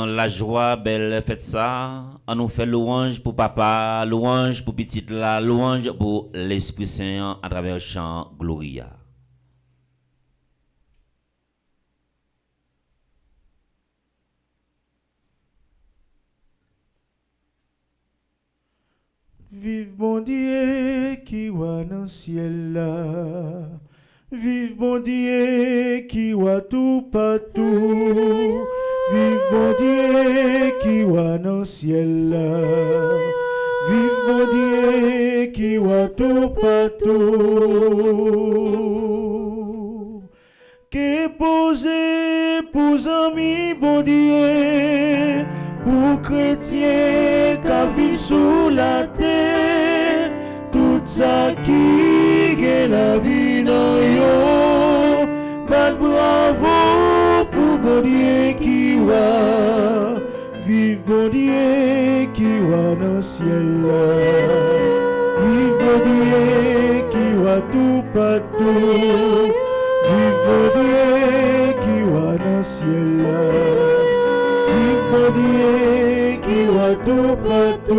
La joie, belle fête ça. On nous fait louange pour papa, louange pour petite la, louange pour l'Esprit Saint à travers le chant Gloria. Vive bon Dieu qui va dans le ciel là. Vive bon Dieu qui va tout partout. Vive bon Dieu qui va dans le ciel là. Vive bon Dieu qui va tout partout. Que poser pour amis bon Dieu, pour chrétiens qui vivent sous la terre, tout ça qui est la vie dans yo, bat bravo pour bon Dieu qui va, vive bon Dieu qui va dans le ciel là, vive bon Dieu qui va tout partout, vive bon Dieu qui va dans le ciel là, vive bon Dieu qui va tout partout.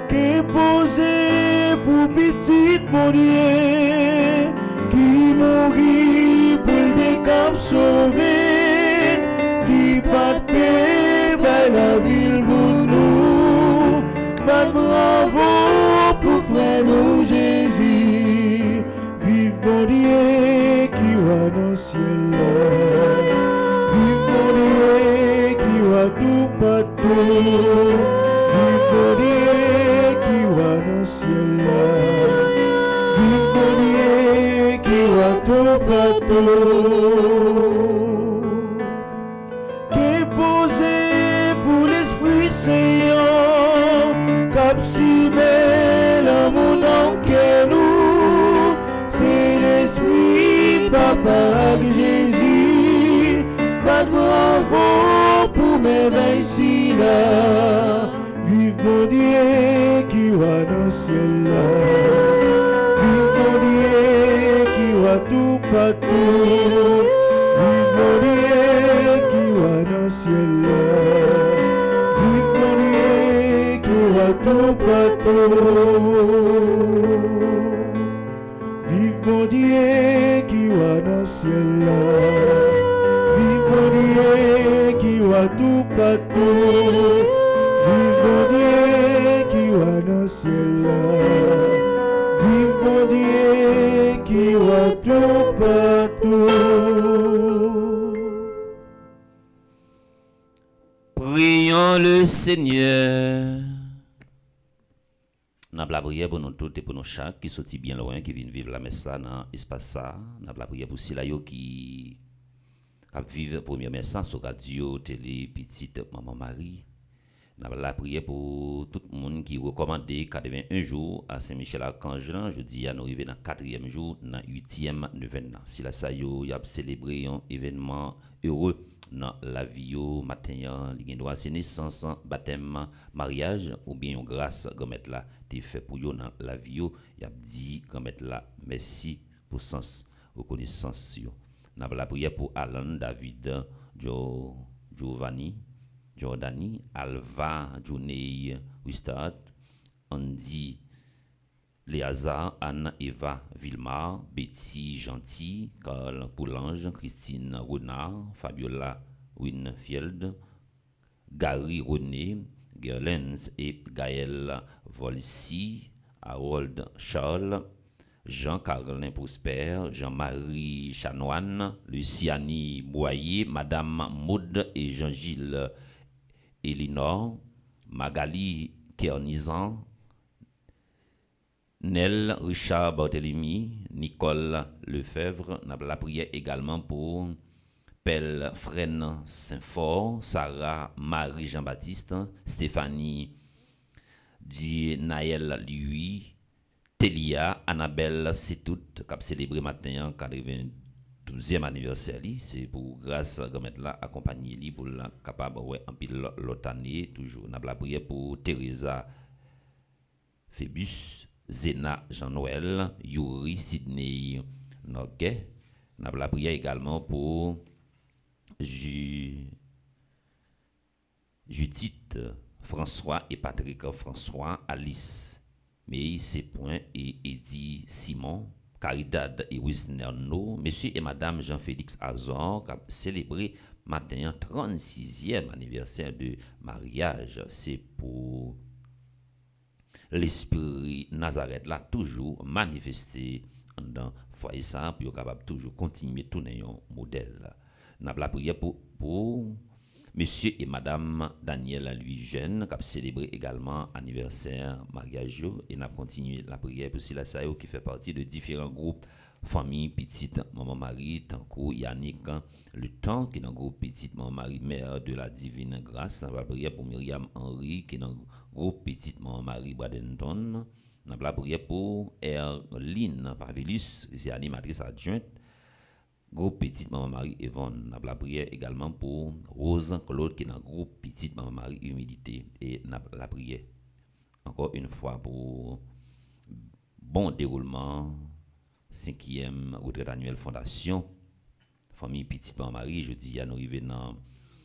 Que poser pour petit bon Dieu qui mourit pour des caps sauvés, qui pas de paix par la ville pour nous, pas bravo pour frère nous Jésus, vive bon Dieu qui va dans le ciel là, vive bon Dieu qui va tout partout, vive bon Dieu qui va dans le ciel là, vive bon Dieu qui va tout partout. Que poser pour l'Esprit Saint, cap si bel amour dans que nous, c'est l'Esprit Papa avec Jésus, bat bravo pour merveille si là, vive bon Dieu qui va dans le ciel là, vive bon Dieu qui va tout partout, vive bon Dieu qui va dans le ciel là, vive bon Dieu qui va tout partout, vive bon Dieu qui va dans le ciel là, vive bon Dieu qui va tout partout, vive bon Dieu qui va dans le ciel là, vive bon Dieu qui va tout partout. Prions le Seigneur. Nous avons la prière pour nous tous et pour nous chaque qui sortit bien loin, qui viennent vivre la messe là dans l'espace ça. Nous avons la prière pour Silayo qui vivent la première messe sur radio, télé, petite maman Marie. Nous avons la prière pour tout le monde qui recommande 81 jours à Saint-Michel-Archange. Je dis à nous arriver dans le 4e jour, dans le 8e événement. Si la Sayo y a célébré un événement heureux dans la vie, matin, il y a droit naissance, baptême, mariage, ou bien une grâce, grand-mère là, t'es fait pour yo dans la vie, il a dit, grand-mère là, merci pour sens, reconnaissance. Nous avons la prière pour Alan, David, Giovanni, Jordani, Alva, Journey, Wistad, Andy, Léazard, Anne, Eva, Vilmar, Betty, Gentil, Carl Poulange, Christine Renard, Fabiola Winfield, Gary René, Gerlens et Gaël Volsi, Harold Charles, Jean-Carlin Prosper, Jean-Marie Chanoine, Luciani Boyer, Madame Maud et Jean-Gilles Elinor, Magali Kernisan, Nel Richard Barthélemy, Nicole Lefebvre. N'a la prière également pour Pelle Fresne Saint-Fort, Sarah Marie Jean-Baptiste, Stéphanie Di Naël lui, Télia, Annabelle Setout, qui a célébré matin 92e anniversaire. C'est pour grâce à Gomet là, accompagner lui pour la capable ouais en pile l'autre année toujours. N'a la prière pour Teresa Phébus, Zena Jean-Noël, Yuri Sidney Noguet. N'a la prière également pour Judith François et Patrick François, Alice mais c'est point et Eddie Simon, Caridad et Wisnerno, monsieur et madame Jean-Félix Azor, qui a célébré matin 36e anniversaire de mariage. C'est pour l'esprit Nazareth là toujours manifesté dans foyer ça pour capable toujours continuer tourner un modèle. N'a la prière pour monsieur et madame Daniel lui jeune qui a célébré également anniversaire mariage et n'a continué la prière pour Sila Sayo qui fait partie de différents groupes famille petite maman Marie Tanko Yannick le temps qui est dans groupe petite maman Marie mère de la divine grâce. La prière pour Myriam Henry qui est dans groupe petite maman Marie Bradenton. La prière pour Erline Pavilus c'est animatrice adjointe groupe Petite Maman Marie Yvonne. N'a la prière également pour Rose Claude qui est dans le groupe Petite Maman Marie Humilité. Et n'a la prière encore une fois pour bon déroulement 5e retraite annuelle fondation famille Petite Maman Marie. Je dis à nous arriver dans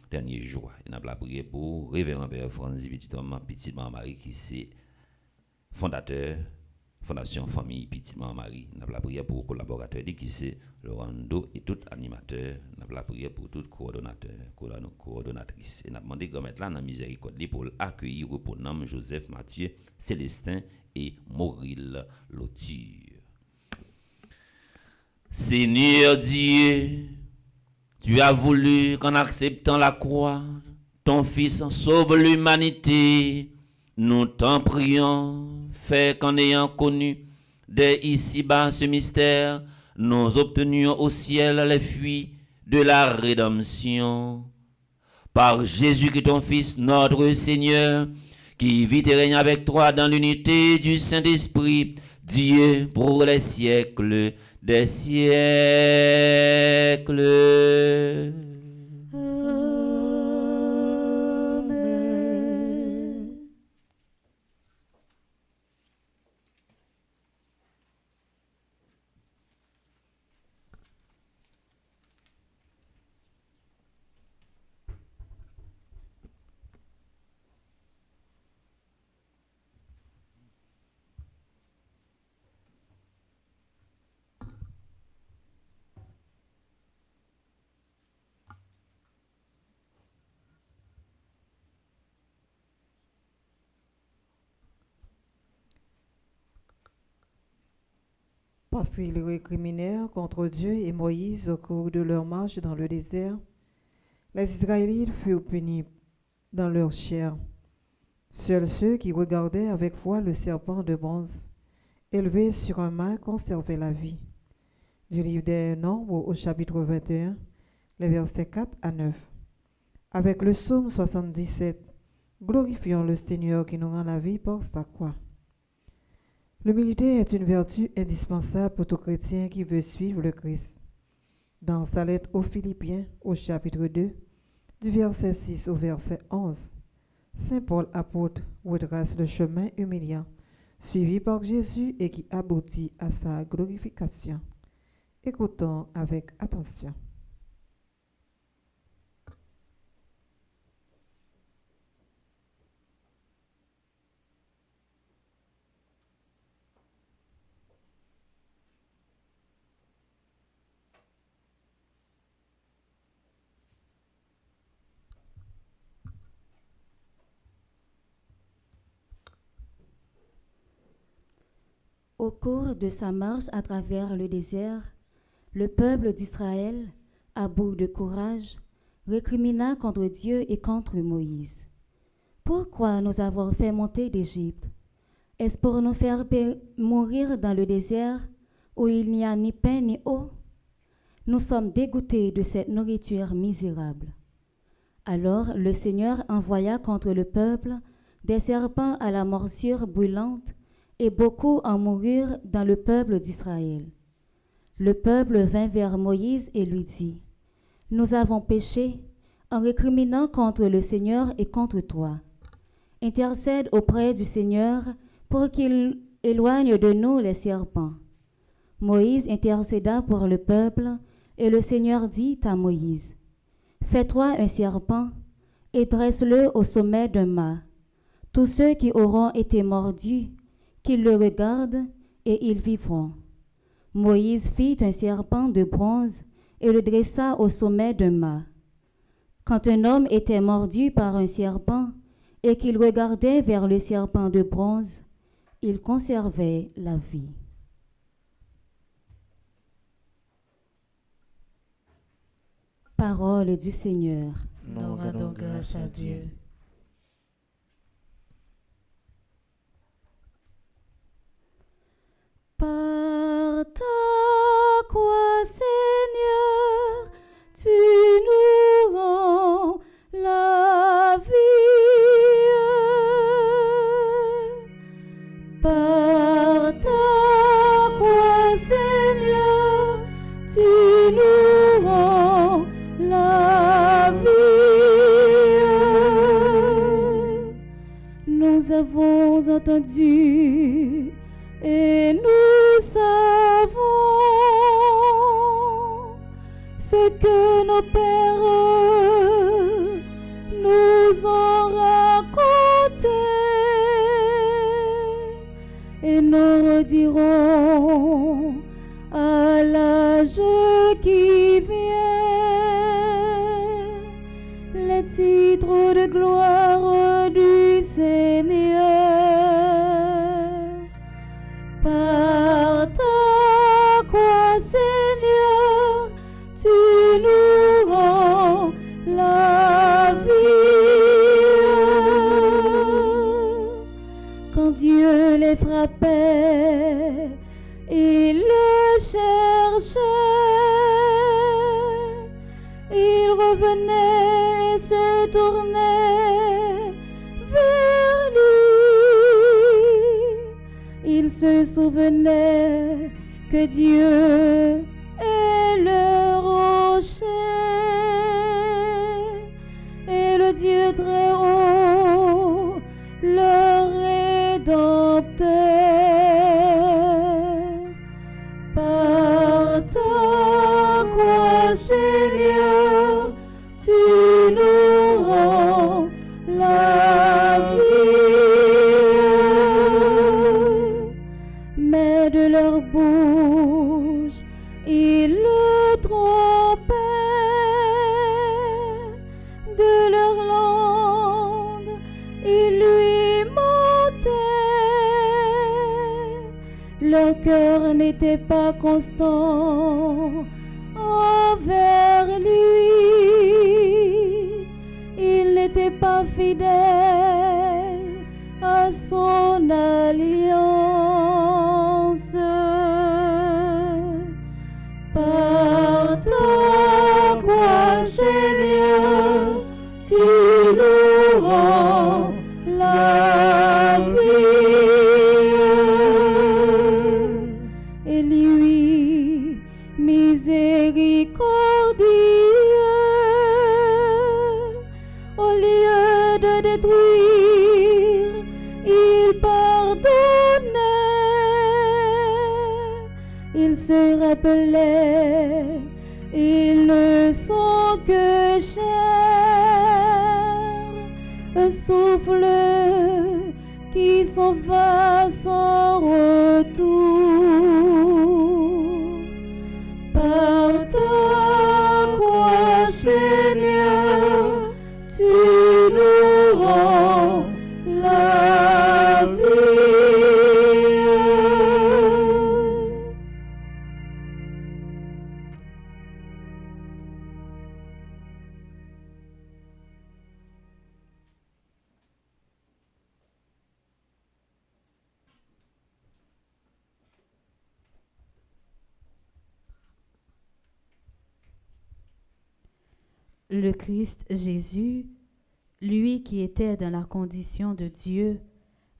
dernier jour. Et n'a la prière pour Révérend Père Franzi Petite Maman Marie qui c'est fondateur Fondation Famille Petite Maman Marie. N'a la prière pour collaborateurs qui c'est Laurando et tout animateur. N'a la prière pour tout coordonnateur, coordonnatrice. Et n'a demandé de mettre là dans miséricorde pour accueillir pour nom Joseph Mathieu, Célestin et Mauril Loture. Seigneur Dieu, tu as voulu qu'en acceptant la croix, ton Fils sauve l'humanité. Nous t'en prions, fais qu'en ayant connu dès ici-bas ce mystère, nous obtenions au ciel les fruits de la rédemption. Par Jésus-Christ ton Fils, notre Seigneur, qui vit et règne avec toi dans l'unité du Saint-Esprit, Dieu pour les siècles des siècles. Parce qu'ils récriminèrent contre Dieu et Moïse au cours de leur marche dans le désert, les Israélites furent punis dans leur chair. Seuls ceux qui regardaient avec foi le serpent de bronze, élevé sur un mât, conservaient la vie. Du livre des Nombres au chapitre 21, les versets 4 à 9. Avec le psaume 77, glorifions le Seigneur qui nous rend la vie par sa croix. L'humilité est une vertu indispensable pour tout chrétien qui veut suivre le Christ. Dans sa lettre aux Philippiens, au chapitre 2, du verset 6 au verset 11, Saint Paul apôtre retrace le chemin humiliant, suivi par Jésus et qui aboutit à sa glorification. Écoutons avec attention. Au cours de sa marche à travers le désert, le peuple d'Israël, à bout de courage, récrimina contre Dieu et contre Moïse. Pourquoi nous avons fait monter d'Égypte? Est-ce pour nous faire mourir dans le désert où il n'y a ni pain ni eau? Nous sommes dégoûtés de cette nourriture misérable. Alors le Seigneur envoya contre le peuple des serpents à la morsure brûlante, et beaucoup en moururent dans le peuple d'Israël. Le peuple vint vers Moïse et lui dit: Nous avons péché en récriminant contre le Seigneur et contre toi. Intercède auprès du Seigneur pour qu'il éloigne de nous les serpents. Moïse intercéda pour le peuple, et le Seigneur dit à Moïse: Fais-toi un serpent et dresse-le au sommet d'un mât. Tous ceux qui auront été mordus, qu'ils le regardent, et ils vivront. Moïse fit un serpent de bronze et le dressa au sommet d'un mât. Quand un homme était mordu par un serpent et qu'il regardait vers le serpent de bronze, il conservait la vie. Parole du Seigneur. Nous rendons grâce à Dieu. Par ta croix, Seigneur, tu nous rends la vie. Par ta croix, Seigneur, tu nous rends la vie. Nous avons entendu et nous savons ce que nos pères nous ont raconté, et nous redirons à l'âge qui vient les titres de gloire du Seigneur. Par ta croix, Seigneur, tu nous rends la vie. Quand Dieu les frappait, il le cherchait, il revenait et se tournait vers lui. Il se souvenait que Dieu est le rocher et le Dieu très haut, le Rédempteur. Par ta croix, Seigneur, tu nous rends la vie. Mais de leur bouche, ils le trompaient, de leur langue, ils lui mentaient. Leur cœur n'était pas constant envers lui, il n'était pas fidèle à son alliance. Par ta croix, Seigneur, tu nous rends la vie. Et lui, miséricordieux, au lieu de détruire, il pardonnait. Il se rappelait, il ne sent que chair, un souffle qui s'en va sans retour. Par ta croix, Seigneur, tu nous rends la vie. Le Christ Jésus, lui qui était dans la condition de Dieu,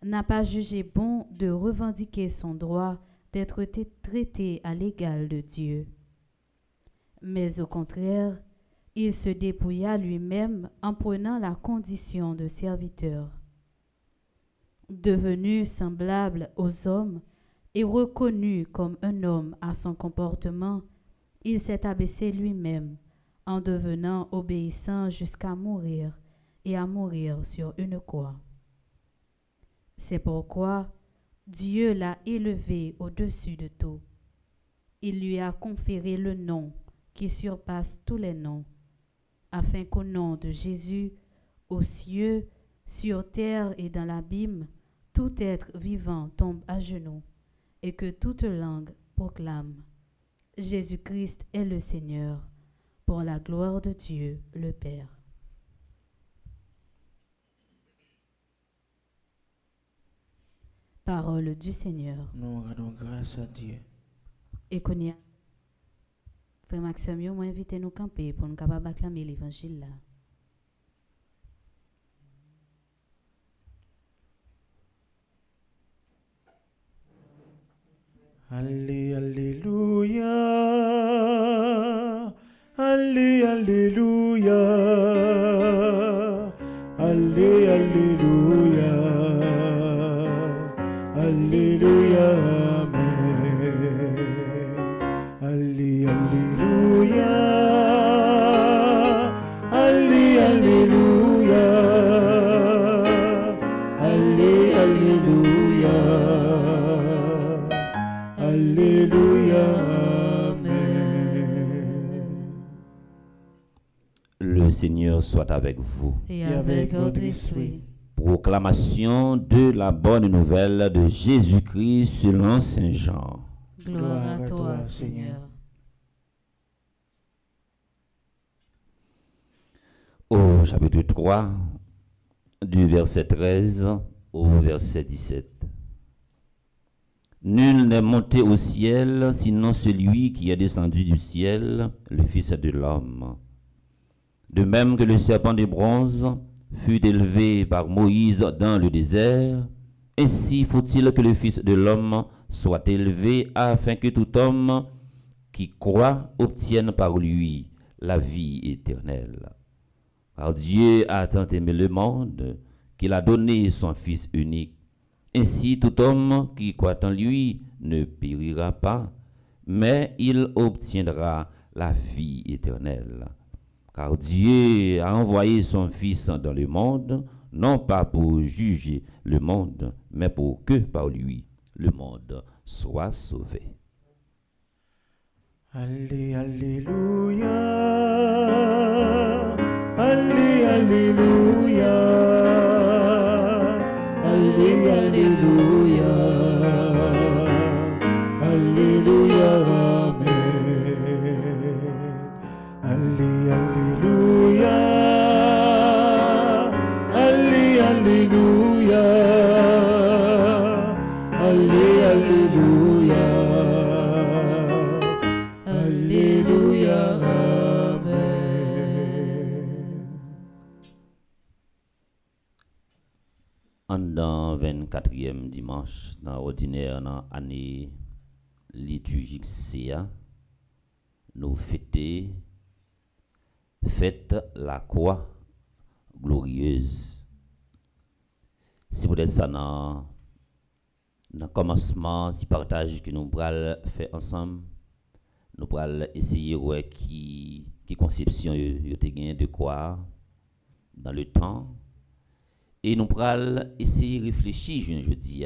n'a pas jugé bon de revendiquer son droit d'être traité à l'égal de Dieu. Mais au contraire, il se dépouilla lui-même en prenant la condition de serviteur. Devenu semblable aux hommes et reconnu comme un homme à son comportement, il s'est abaissé lui-même en devenant obéissant jusqu'à mourir et à mourir sur une croix. C'est pourquoi Dieu l'a élevé au-dessus de tout. Il lui a conféré le nom qui surpasse tous les noms, afin qu'au nom de Jésus, aux cieux, sur terre et dans l'abîme, tout être vivant tombe à genoux et que toute langue proclame: Jésus-Christ est le Seigneur, pour la gloire de Dieu le Père. Parole du Seigneur. Nous rendons grâce à Dieu. Et qu'on y a. Frère Maxime, moi invité nous camper pour nous capables acclamer l'évangile là. Alléluia, alléluia, alléluia, alléluia, amen. Alléluia, alléluia, alléluia. Alléluia, amen. Le Seigneur soit avec vous. Et avec votre esprit. Proclamation de la bonne nouvelle de Jésus-Christ selon Saint Jean. Gloire à toi, Seigneur. Au chapitre 3, du verset 13 au verset 17. Nul n'est monté au ciel, sinon celui qui est descendu du ciel, le Fils de l'homme. De même que le serpent de bronze fut élevé par Moïse dans le désert, ainsi faut-il que le Fils de l'homme soit élevé, afin que tout homme qui croit obtienne par lui la vie éternelle. Car Dieu a tant aimé le monde qu'il a donné son Fils unique. Ainsi, tout homme qui croit en lui ne périra pas, mais il obtiendra la vie éternelle. Car Dieu a envoyé son Fils dans le monde, non pas pour juger le monde, mais pour que par lui, le monde soit sauvé. Alléluia, alléluia. Alléluia, alléluia, amen. Alléluia, alléluia, alléluia, alléluia, amen. Dans 24e dimanche, dans l'ordinaire, dans l'année liturgique CA, nous fêtons la croix glorieuse. C'est peut-être ça dans le commencement, si partage que nous allons faire ensemble, nous allons essayer de voir qui conception y a de quoi dans le temps. Et nous allons essayer de réfléchir, je dis,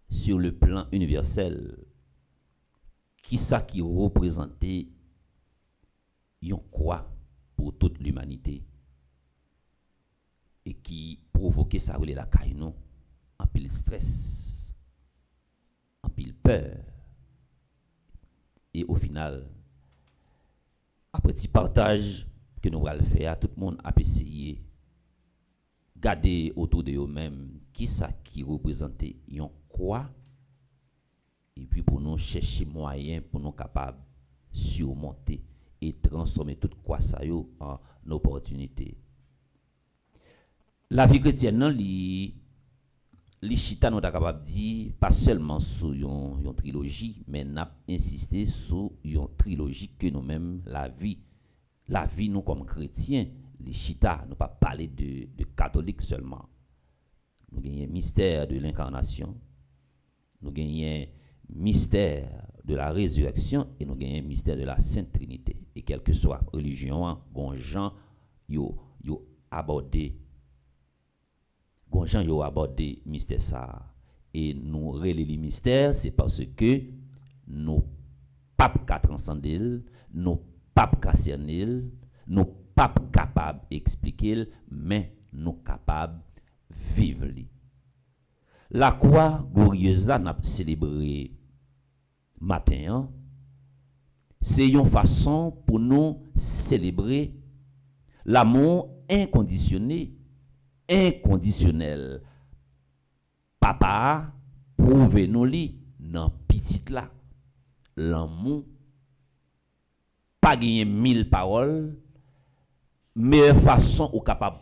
sur le plan universel, qui ça qui représentait une croix pour toute l'humanité et qui provoquait ça la caille nous en pile stress, en pile peur. Et au final, après petit partage que nous allons faire, tout le monde a essayé garder autour de eux-mêmes qui ça qui représentait une croix et puis pour nous chercher moyen pour nous capables surmonter et transformer toute quoi ça yo en opportunité. La vie chrétienne non li chita nous ta capable dire pas seulement sur une trilogie mais n'a insisté sur une trilogie que nous-mêmes la vie nous comme chrétiens les chita nous pas parler de catholique seulement. Nous gagnons mystère de l'incarnation, nous gagnons mystère de la résurrection et nous gagnons mystère de la Sainte Trinité. Et quelle que soit la religion, Gonjan yo abordé mystère ça. Et nous relais les mystères, c'est parce que nous pas qu'à transcender, nous pas qu'à cerner, nous pas capable d'expliquer, mais nous capables vivre. La croix glorieuse là n'a célébré matin, c'est une façon pour nous célébrer l'amour inconditionnel. Papa, prouvez-nous li dans petite là. L'amour pas gagner 1000 paroles, meilleure façon ou capable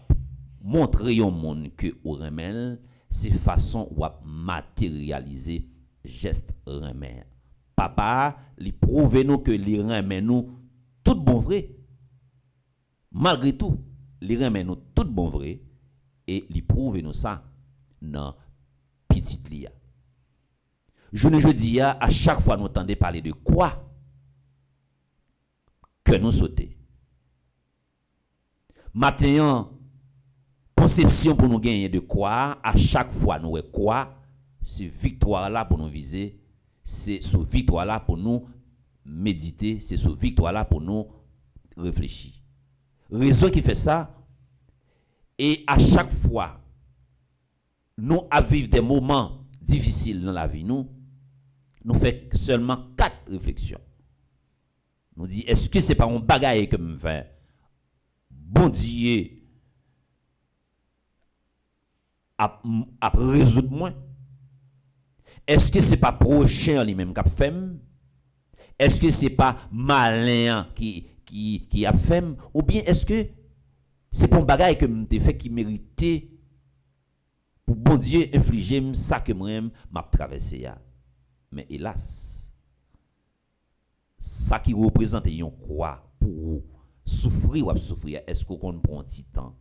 montrer au monde que ou remel, c'est façon ou matérialiser geste remel. Papa, li prouve nous que li remet nous tout bon vrai. Malgré tout, li remet nous tout bon vrai et li prouve nous ça dans petite lia. Je ne dis à chaque fois nous entendons parler de quoi que nous sauter. Maintenant, conception pour nous gagner de quoi, à chaque fois nous est quoi, c'est victoire là pour nous viser, c'est ce victoire là pour nous méditer, c'est ce victoire là pour nous réfléchir. Raison qui fait ça, et à chaque fois, nous à vivre des moments difficiles dans la vie, nous faisons seulement 4 réflexions. Nous dit, est-ce que c'est pas un bagaille que me fait? Bon Dieu, à résoudre moi? Est-ce que c'est pas prochain lui-même qui a fait? Est-ce que c'est pas malin qui a fait? Ou bien est-ce que c'est pas un bagaille que me fait qui méritait pour bon Dieu infliger ça que moi m'a traversé? Mais hélas, ça qui représente une croix pour souffrir ou souffrir, est-ce qu'on prend un petit temps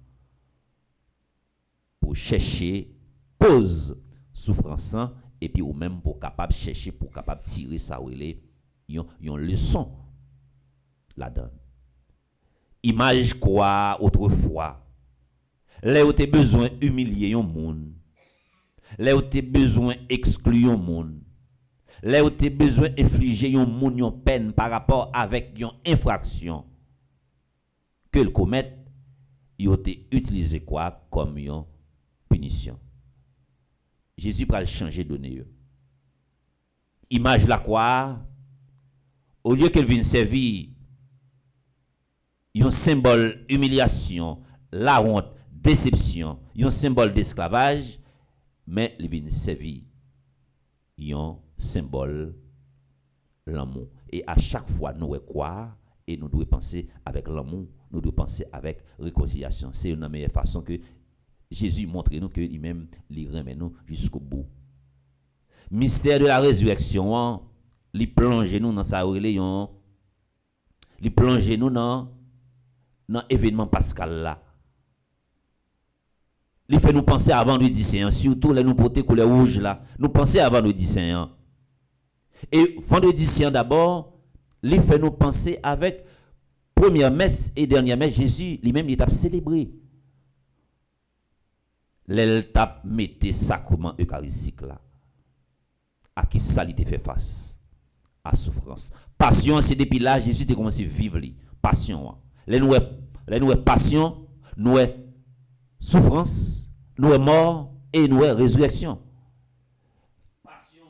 pour chercher cause souffrance et puis ou même pour capable chercher pour capable tirer ça ou les une leçon là-dedans. Image quoi autrefois là où tu besoin humilier un monde, là où tu besoin exclure un monde, là où tu besoin infliger un monde une peine par rapport avec une infraction que le commettre, il a été utilisé quoi comme une punition. Jésus va le changer de donner. Image la quoi, au lieu qu'elle vienne servir un symbole humiliation, la honte, déception, un symbole d'esclavage, mais il vient servir un symbole l'amour. Et à chaque fois, nous quoi et nous devons penser avec l'amour, nous devons penser avec réconciliation. C'est une meilleure façon que Jésus montre nous que lui-même il remet nous jusqu'au bout. Mystère de la résurrection, il plonge nous dans sa religion, il plonge nous dans l'événement pascal là. Il fait nous penser avant le 10 surtout les nous porter couleur rouge là. Nous penser avant le 10 Et vendredi saint d'abord, il fait nous penser avec première messe et dernière messe, Jésus lui-même il t'a célébré. L'elle t'a metté sacrement eucharistique là. À qui ça il fait face? À souffrance. Passion, c'est depuis là Jésus a commencé à vivre li. Passion. Les nous passion, nous souffrance, nous mort et nous résurrection. Passion.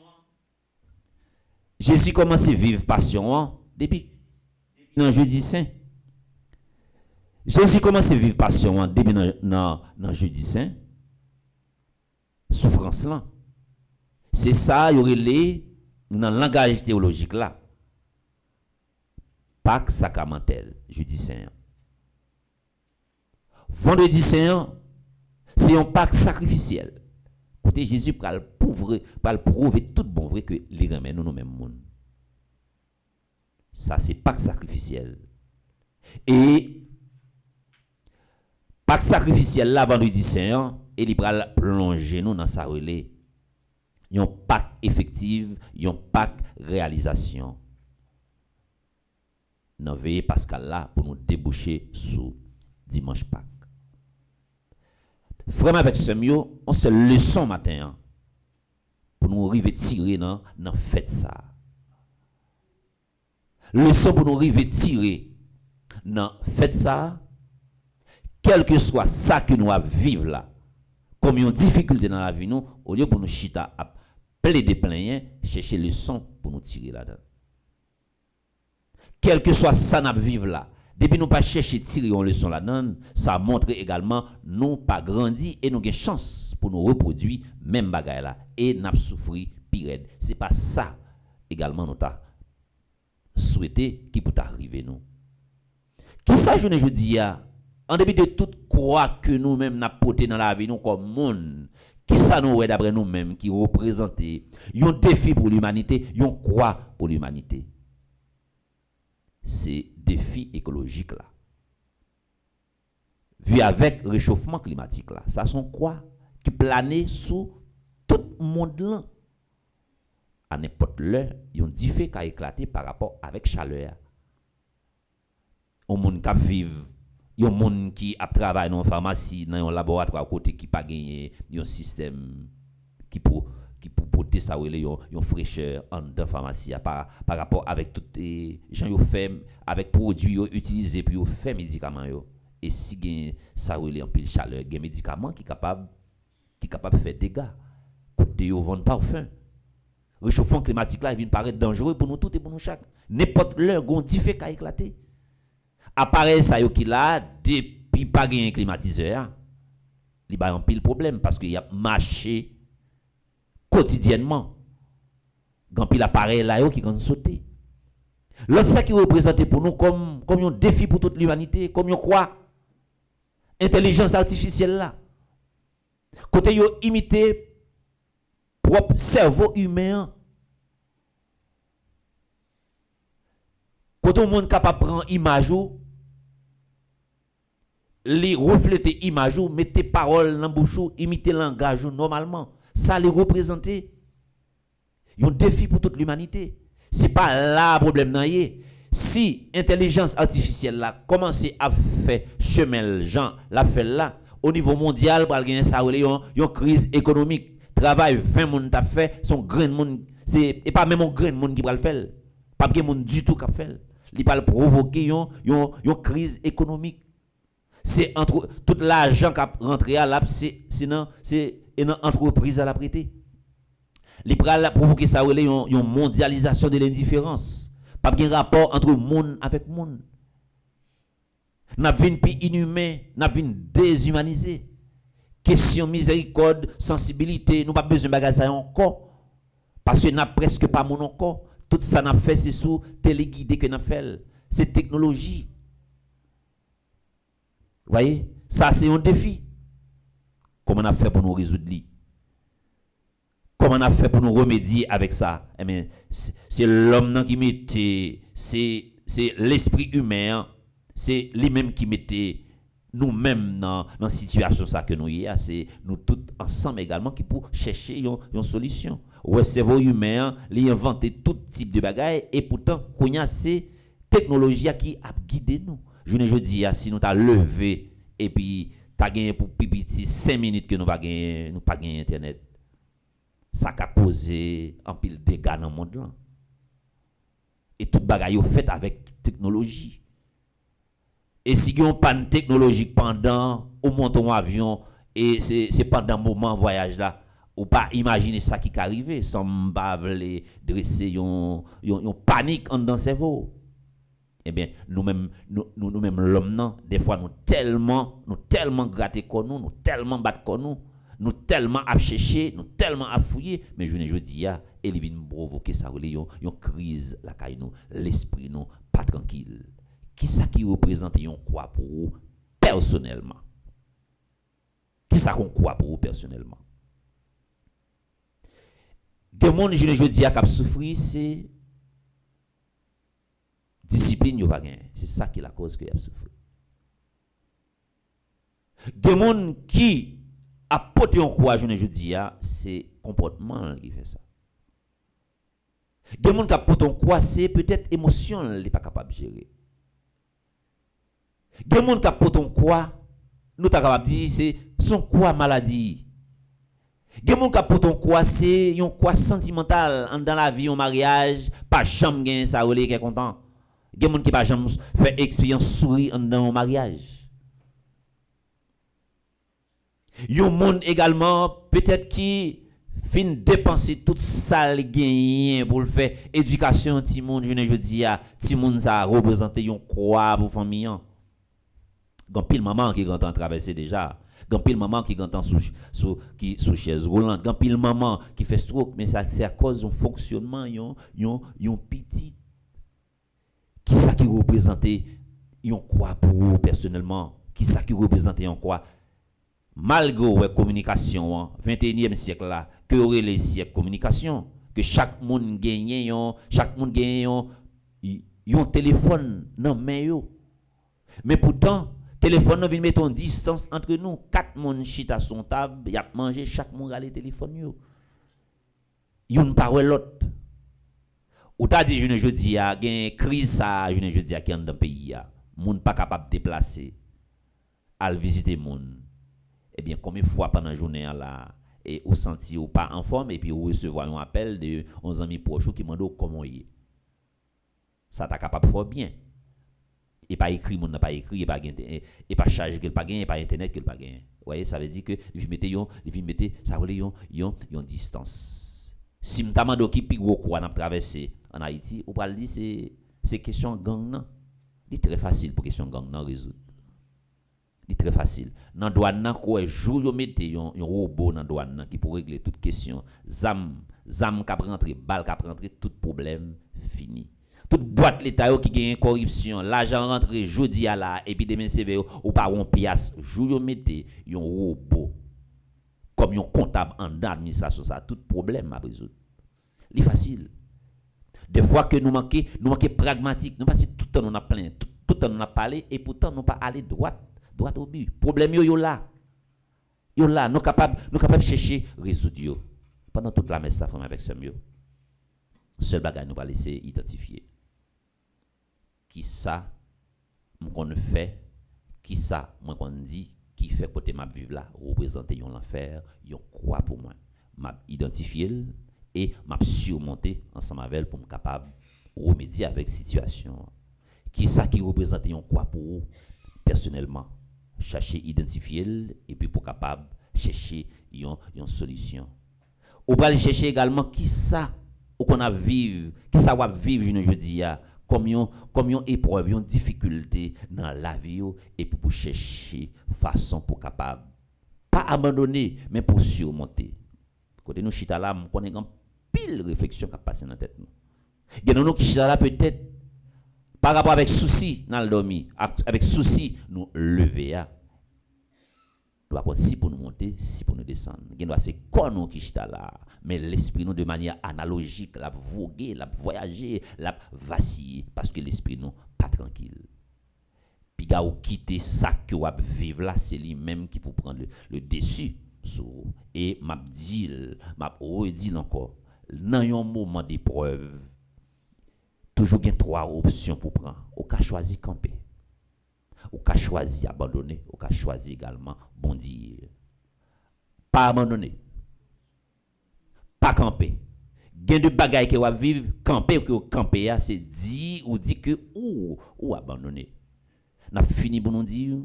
Jésus commence à vivre passion depuis dans jeudi saint. Jésus commence à vivre passion depuis dans jeudi saint. Souffrance là. C'est ça, il y aurait dans le langage théologique là. Pâques sacramentel, jeudi saint. Vendredi saint, c'est un Pâques sacrificiel. Côté Jésus pour le prouver tout bon vrai que les remèdes nous mêmes monde. Ça c'est Pâques sacrificiel. Et Pâques sacrificiel là vendredi saint et il va plonger nous dans sa relais. Yon Pâques effective, yon Pâques réalisation. Dans veille Pascal là pour nous déboucher sous dimanche Pâques. Frère avec Semio, on se leçon matin pour nous arriver tirer dans fête ça. Leçon pour nous arriver tirer dans fête ça, quel que soit ça que nous vivons là, comme une difficulté dans la vie nous, au lieu pour nous chita à plaider plein, chercher leçon pour nous tirer là-dedans. Quel que soit ça nous vivons là, depuis nous pas chercher tirer une leçon là-dedans, ça montre également nous pas grandi et nous avons chance pour nous reproduire même bagaille là et n'a souffrir pire. C'est pas ça également nous t'a souhaité qui peut arriver nous. Qui ça je dis en dépit de toute croix que nous mêmes n'a porté dans la vie nous comme monde, qui ça nous d'après nous mêmes qui représente un défi pour l'humanité, une croix pour l'humanité. C'est défi écologique là. Vu avec réchauffement climatique là, ça sont quoi qui planent sous tout le monde là. À n'importe l'heure, il y a un défi qui a éclaté par rapport avec chaleur. Un monde qui vit, il y a un monde qui a travaillé dans une pharmacie, dans un laboratoire à côté qui pas gagné un système qui pour porter ça une fraîcheur en dans pharmacie par rapport avec toutes les gens yo fait avec produits utilisés pour faire médicaments yo. Et si gain ça en pile chaleur, gain médicament qui capable faire dégâts. Côté yo vend parfum. Réchauffement climatique là, il vient paraître dangereux pour nous tous et pour nous chaque. N'importe l'heure gon diffé ka éclater. Appareil ça yo qui là depuis pas gain climatiseur, il ba en pile problème parce qu'il y a marché quotidiennement. Gan pile appareil là yo qui gan sauter. L'autre ça qui représente pour nous comme un défi pour toute l'humanité, comme on croit intelligence artificielle là. Côté yo imiter propre cerveau humain. Quand on monde capable prendre image ou les refléter image ou mettre parole dans bouche ou imiter langage normalement, ça les représenter un défi pour toute l'humanité. C'est pas là problème nan yé. Si intelligence artificielle là commence à faire chemin gens la fait là au niveau mondial pour gagner ça une crise économique. Travail 20 moun t'a fait son grand monde c'est et pas même un grand monde qui va le faire. Pas bien monde du tout qui fait. Il va provoquer une crise économique. C'est entre tout l'argent qui rentré à là sinon c'est une entreprise à la prêter. Il va provoquer ça une mondialisation de l'indifférence. Pas bien rapport entre monde avec monde. N'a vinn plus inhumain, n'a vinn déshumanisé. Question miséricorde, sensibilité, nous pas besoin de bagages encore. Parce que n'a presque pas mon encore. Tout ça n'a fait c'est sous téléguidé que n'a fait. C'est technologie. Vous voyez, ça c'est un défi. Comment on a fait pour nous résoudre lui? Comment on a fait pour nous remédier avec ça? Eh bien, c'est l'homme qui mettait, c'est l'esprit humain, c'est lui-même qui mettait nous-mêmes dans la situation ça que nous y a, c'est nous tous ensemble également qui pour chercher une solution. Ouais, c'est vos humains, les inventer tout type de bagaille et pourtant qu'on a ces technologies qui a guidé nous. Je dis si nous t'a levé et puis t'a gagné pour pipiti 5 minutes que nous pas gagné internet. Ça a causé un pile dégâts dans le monde là. Et tout bagaille est fait avec technologie. Et si on panne technologique pendant au monton avion et c'est pendant moment voyage là ou pas imaginer ça qui arrive sans m'bavler dresser yon panique en dans cerveau. Eh bien nous même l'homme non des fois nous tellement gratté qu'on nous tellement battre qu'on nous nous tellement à chercher, nous tellement à fouiller, mais je ne dis pas, et il vient provoquer ça, une crise, la caille nous, l'esprit nous, pas tranquille. Qui ça qui représente une quoi pour vous personnellement? Qui ça qu'on croit pour vous personnellement? Des gens, je ne dis pas, qui souffrir, c'est discipline, il n'y a pas gagné. C'est ça qui est la cause que y a souffert. Des gens qui apportent un courage, je dis, c'est comportement qui fait ça. Des gens qui apportent un courage, c'est peut-être émotion, ils ne sont pas capables de gérer. Des gens qui apportent un courage, nous sommes capables de dire, c'est son quoi maladie. Des gens qui apportent un courage, c'est un courage sentimental dans la vie, un mariage, pas jamais gagner ça, ou les qui est content. Il y a des gens qui ne jamais fait expérience sourire dans un mariage. Il y a des gens également, peut-être qui fin dépenser tout ça le gain pour le faire éducation ti monde, je dis à ti monde ça représenter une croix pour famille. Grand pile maman qui entend traverser déjà. Grand pile maman qui entend sous chaise roulante. Grand pile maman qui fait stroke, mais ça c'est à cause d'un fonctionnement yon petit qui ça qui représentait une croix pour vous personnellement, qui ça qui représentait une croix malgré la communication 21e siècle là, que aurait les siècles communication, que chaque monde gagne un téléphone dans main yo. Mais pourtant téléphone vient mettre une distance entre nous, quatre monde chita son table, y a manger chaque monde a le téléphone yo. Yon parole l'autre. Ou t'a dit je dis a gen crise ça je dis a qui dans pays a monde pas capable de déplacer al visiter monde. Eh bien combien de fois pendant la journée là et ou senti ou pas en forme et puis ou recevoir un appel de 11 amis proches qui demandent comment y est. Ça t'a capable faire bien. Et pas écrit monde n'a pas écrit et pas charge qu'il pas gagner et pas internet qu'il pas gagner. Vous voyez ça veut dire que il mettez ça veut yon distance. Si m'tamando qui pi gros quoi n'a traverser en Haïti, ou pas le dire c'est question gang nan. C'est très facile pour question gang nan résoudre. C'est très facile. Dans douane nan quoi jour yo mettez un robot dans douane nan qui pour régler toute question, zam cap rentrer, balle cap rentrer, tout problème fini. Toute boîte l'état qui gagne corruption, l'argent rentré jeudi à la et puis demain CV ou pas on pièce, jour yo mettez un robot comme un comptable en administration ça tout problème à résoudre. C'est facile. Des fois que nous manquons pragmatique, nous passons tout le temps on a plein, tout le temps on a parlé et pourtant nous pas aller droit au but. Problème yo là. Yo là, nous capable chercher résoudre yo. Pendant toute la messe ça fait avec ce mieux. Seul bagage nous va laisser identifier. Qui ça qu'on fait, qui ça moi qu'on dit qui fait côté m'a vivre là représenter yon l'enfer, yon croix pour moi. M'a identifier et m'a surmonter ensemble avec elle pour me capable remédier avec situation. Qui ça qui représente yon croix pour vous personnellement, chercher identifier et puis pour capable chercher yon solution. Ou pas chercher également qui ça ou qu'on a vivre, qui ça va vivre je dis comme yon épreuve, yon difficulté dans la vie et puis pour chercher façon pour capable pas abandonner mais pour surmonter. Côté nous chita là, on connaît grand pile réflexion qui passe dans tête nous. Il y a nous qui chita là peut-être par rapport avec souci dans le dormi, avec souci nous lever a. Doit pas si pour nous monter, si pour nous descendre. Il doit c'est quoi nous qui chita là, mais l'esprit nous de manière analogique, la voguer, la voyager, la vaciller parce que l'esprit nous pas tranquille. Puis gars ou quitter ça que ou vivre là, c'est lui même qui pour prendre le dessus. Et m'a redit encore dans un moment d'épreuve toujours il y a trois options pour prendre. Ou ka choisi camper, ou ka choisi abandonner, ou ka choisi également bondir. Pas abandonner, pas camper. Gain de bagaille que va vivre camper ou que camper c'est dit ou dit que ou abandonner. N'a fini pour nous dire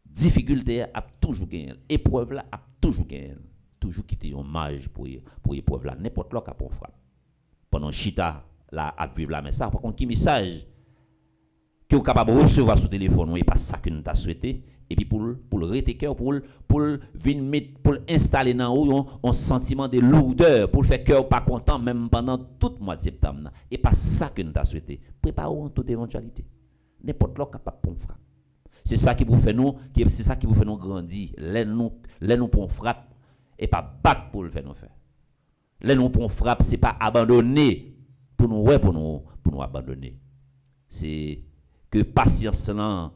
difficulté a toujours gagné, épreuve là a toujours gagné, toujours quitter un mage pour épreuve là n'importe là qu'on frappe pendant chita là à vivre là mais ça par contre qui message que vous capable de recevoir sur téléphone et pas ça que nous t'a souhaité et puis pour le rester cœur pour venir mettre pour installer dans haut un sentiment de lourdeur pour faire cœur pas content même pendant tout le mois de septembre et pas ça que nous t'a souhaité. Préparez-vous en toute éventualité. N'importe quoi capable pour frappe. C'est ça qui vous fait nous grandir. Les nous pour frappe et pas battre pour le faire nous faire. Les nous pour frappe c'est pas abandonner pour nous abandonner. C'est que patience là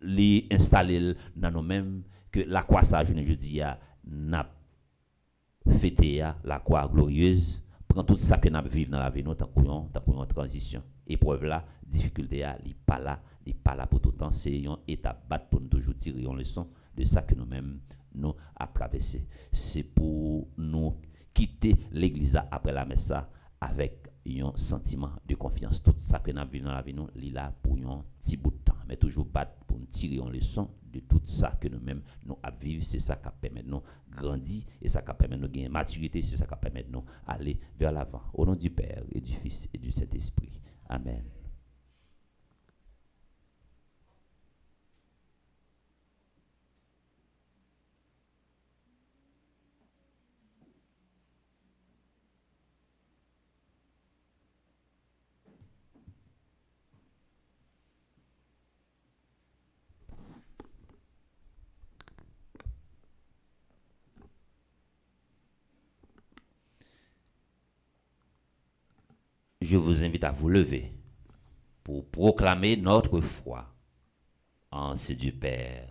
les installer dans nous-mêmes que la croix ça je dis n'a fêté la croix glorieuse prend tout ça que n'a vivre dans la vie nous tant qu'on transition épreuve là difficulté là il pas là pour tout le temps c'est une étape batte pour nous toujours tirer une leçon de ça que nous-mêmes nous a traversé c'est pour nous quitter l'église après la messe avec un sentiment de confiance. Tout ça que nous avons vu dans la vie, nous, là pour un petit bout de temps. Mais toujours battre pour nous tirer en leçon de tout ça que nous-mêmes nous avons vécu. C'est ça qui permet de nous grandir et ça qui permet de nous gagner maturité. C'est ça qui permet de nous aller vers l'avant. Au nom du Père et du Fils et du Saint-Esprit. Amen. Je vous invite à vous lever pour proclamer notre foi en ce Dieu Père,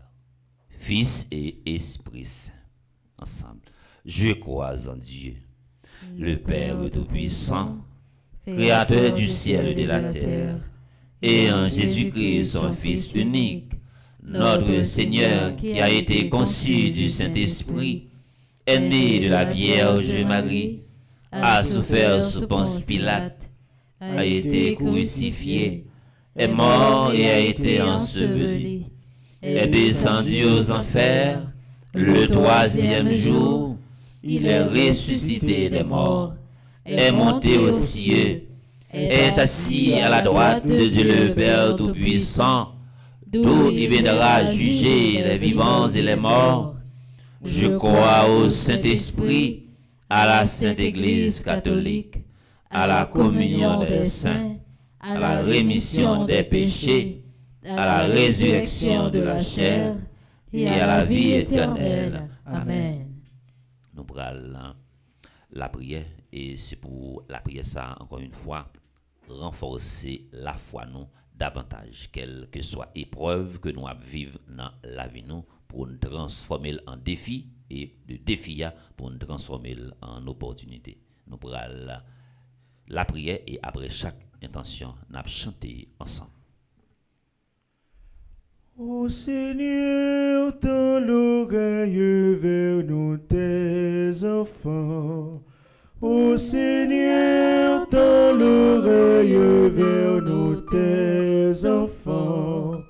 Fils et Esprit Saint. Ensemble, je crois en Dieu, le Père Tout-Puissant, Créateur du ciel et de la terre, et en Jésus-Christ, son Fils unique, notre Seigneur, qui a été conçu du Saint-Esprit, est né de la Vierge Marie, a souffert sous Ponce Pilate, a été crucifié, est mort et a été enseveli, est descendu aux enfers, le troisième jour, il est ressuscité des morts, est monté aux cieux, est assis à la droite de Dieu le Père Tout-Puissant, d'où il viendra juger les vivants et les morts. Je crois au Saint-Esprit, à la Sainte Église catholique, à la communion des saints, à la rémission des péchés, à la résurrection de la chair et à la vie éternelle. Amen. Nous prenons la prière et c'est pour la prière ça, encore une fois, renforcer la foi nous davantage, quelle que soit épreuve que nous vivons dans la vie nous, pour nous transformer en défi et de défi pour nous transformer en opportunité. Nous prenons la prière et après chaque intention, nous chanter ensemble. Ô Seigneur, tends l'oreille vers nous tes enfants. Ô Seigneur, tends l'oreille vers nous tes enfants.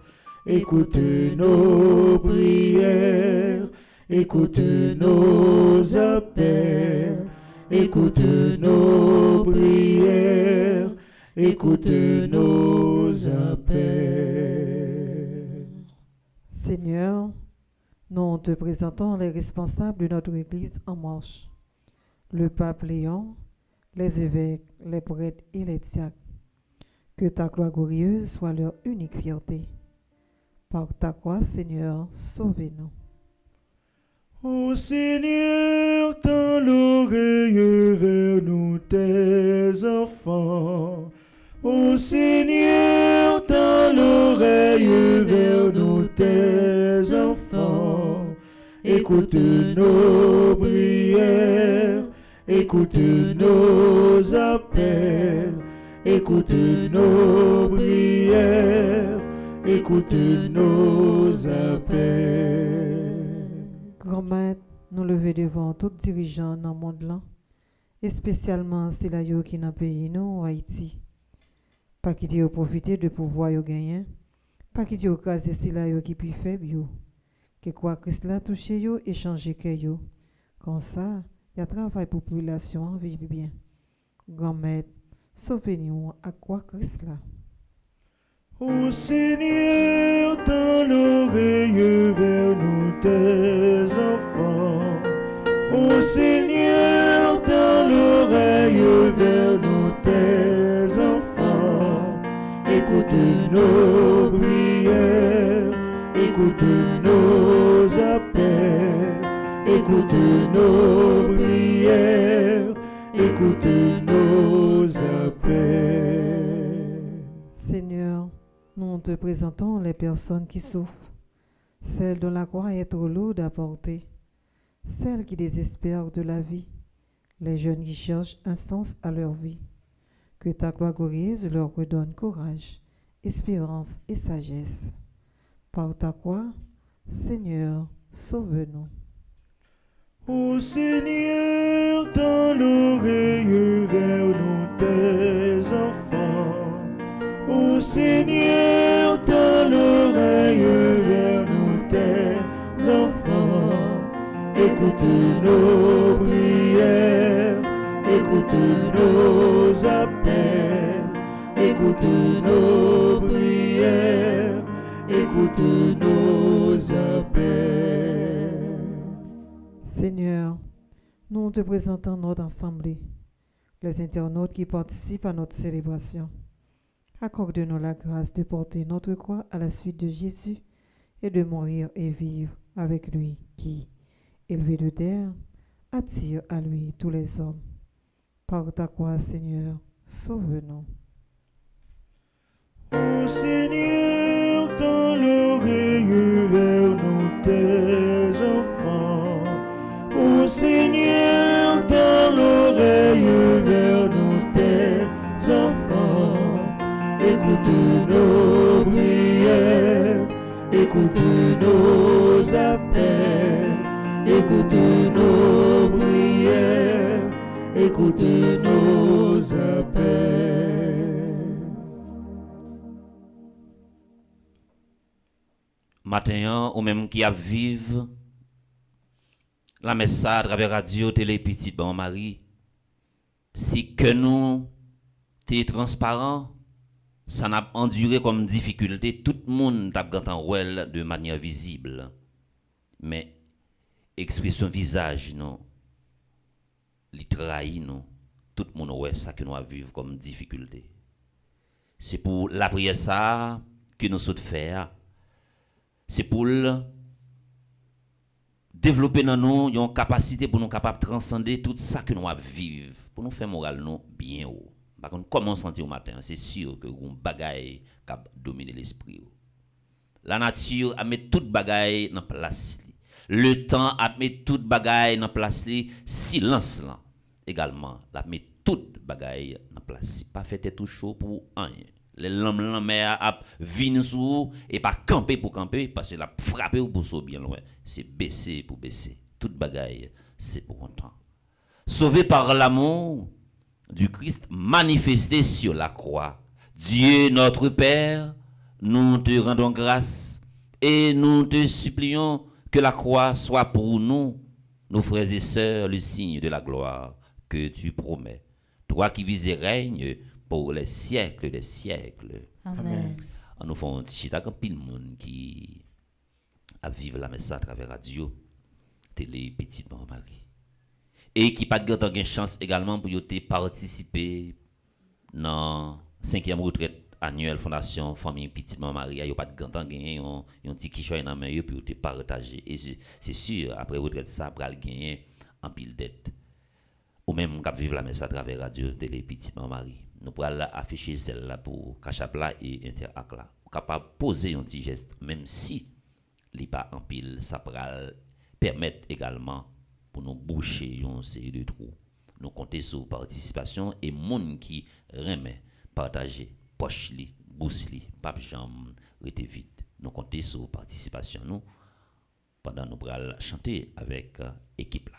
Écoute nos prières, écoute nos appels. Écoute nos prières, écoute nos appels. Seigneur, nous te présentons les responsables de notre Église en marche, le pape Léon, les évêques, les prêtres et les diacres. Que ta gloire glorieuse soit leur unique fierté. Par ta croix, Seigneur, sauvez-nous. Ô Seigneur, tends l'oreille vers nous tes enfants. Ô Seigneur, tends l'oreille vers nous tes enfants. Écoute nos prières, écoute nos appels. Écoute nos prières, écoute nos appels. Grand Maître, nous lever devant tout dirigeant dans le monde là, et spécialement si la yo qui dans le pays nous, Haïti. Pas quitter au profiter de pouvoir yo gagner, pas quitter au caser si la yo qui plus faible yo. Que quoi Christ là touche yo et changer que yo. Comme ça, y a travail pour population vivre bien. Grand Maître, sauvez-nous à quoi Christ là. Ô Seigneur, tends l'oreille vers nous tes enfants. Ô Seigneur, tends l'oreille vers nous tes enfants. Écoute nos prières, écoute nos appels, écoute nos prières, écoute nos appels. Seigneur, nous te présentons les personnes qui souffrent, celles dont la croix est trop lourde à porter, celles qui désespèrent de la vie, les jeunes qui cherchent un sens à leur vie. Que ta gloire glorieuse leur redonne courage, espérance et sagesse. Par ta croix, Seigneur, sauve-nous. Ô Seigneur, tends l'oreille vers nous tes enfants. Ô Seigneur, tends l'oreille vers nous tes enfants. Écoute nos prières, écoute nos appels, écoute nos prières, écoute nos appels. Seigneur, nous te présentons notre assemblée, les internautes qui participent à notre célébration. Accorde-nous la grâce de porter notre croix à la suite de Jésus et de mourir et vivre avec lui qui, élevé de terre, attire à lui tous les hommes. Par ta croix, Seigneur, sauve-nous. Ô Seigneur, tends l'oreille vers nous tes enfants. Ô Seigneur, tends l'oreille vers nous tes enfants. Écoute nos prières, écoute nos appels, écoute nos prières, écoute nos appels. Matin, ou même qui a vive la messe à travers radio, télé, petit bon Marie, si que nous t'es transparent, ça n'a enduré comme difficulté, tout le monde t'a gantan well de manière visible. Mais expression visage, non, li trahit, non, tout le monde ouais ça que nous a vivre comme difficulté. C'est pour la prière ça que nous souhaitons faire. C'est pour développer dans nous une capacité pour nous capables de transcender tout ça que nous vivons, pour nous faire moral nous bien haut. Par contre, comment sentir au matin, c'est sûr que un bagaille qui domine l'esprit. La nature a mis toute bagaille dans place. Le temps a mis toute bagaille dans place. Silence là également, la met toute bagaille dans place. Pas fait tout chaud pour rien. Les lames a vinn sous et pas camper pour camper parce que la frapper pour sauver bien loin. C'est baisser pour baisser. Toute bagaille, c'est pour un temps. Sauvé par l'amour du Christ manifesté sur la croix. Dieu notre Père, nous te rendons grâce et nous te supplions que la croix soit pour nous, nos frères et sœurs, le signe de la gloire que tu promets. Toi qui vis et règnes pour les siècles des siècles. Amen. En nous faisant un petit chita comme pile monde qui a vivre la messe à travers radio, télé, petite Marie. Et qui pas de chance également pour participer dans 5e retraite annuelle Fondation Famille Petite Marie. Il n'y a pas de gantan gagner un petit quichoy dans main pour te partager. Et c'est sûr, après retraite, ça va gagner en pile dette. Ou même cap vivre la messe à travers radio, télé, Petite Marie. Nous pourrons afficher celle-là pour Cachapla et Interac là. Capable de poser un petit geste, même si il pas en pile, ça pourra permettre également pour nous boucher une série de trous. Nous comptons sur participation et monde qui remet partager poche li, bousse li, pas jambe rete vide. Nous comptons sur participation nous pendant nous pourrons chanter avec équipe là.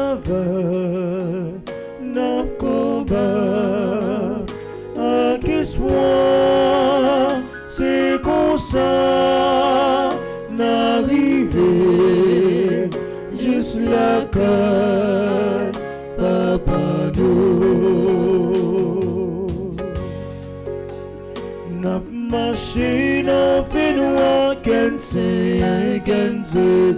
travail, n'a combat, à qu'espoir, c'est comme ça, n'arriver, juste la caille, papa nous. N'a marché dans fait noir, qu'un c'est, qu'un c'est,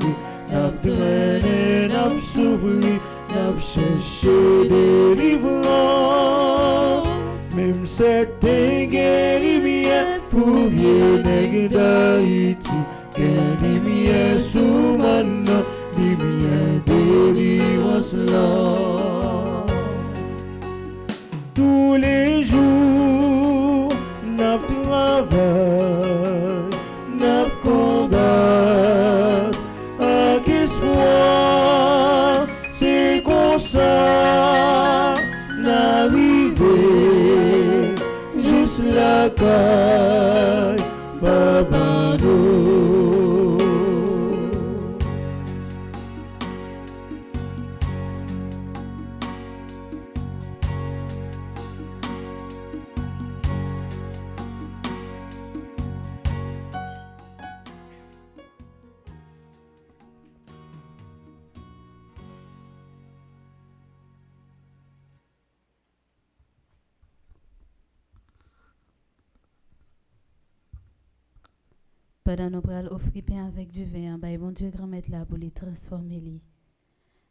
n'a traîné, n'a souffri, n'a cherché délivrance. Même cette lumière pour vieux nègre d'Haïti, qu'un lumière sous maintenant, lumière délivrance là. Tous les jours, n'a travail, n'a combat, à qu'espoir, c'est comme ça, n'arriver, juste la caille, papa nous. Pendant nous pral offrir pain avec du vin, bah bon Dieu grand maître là pour les transformer li.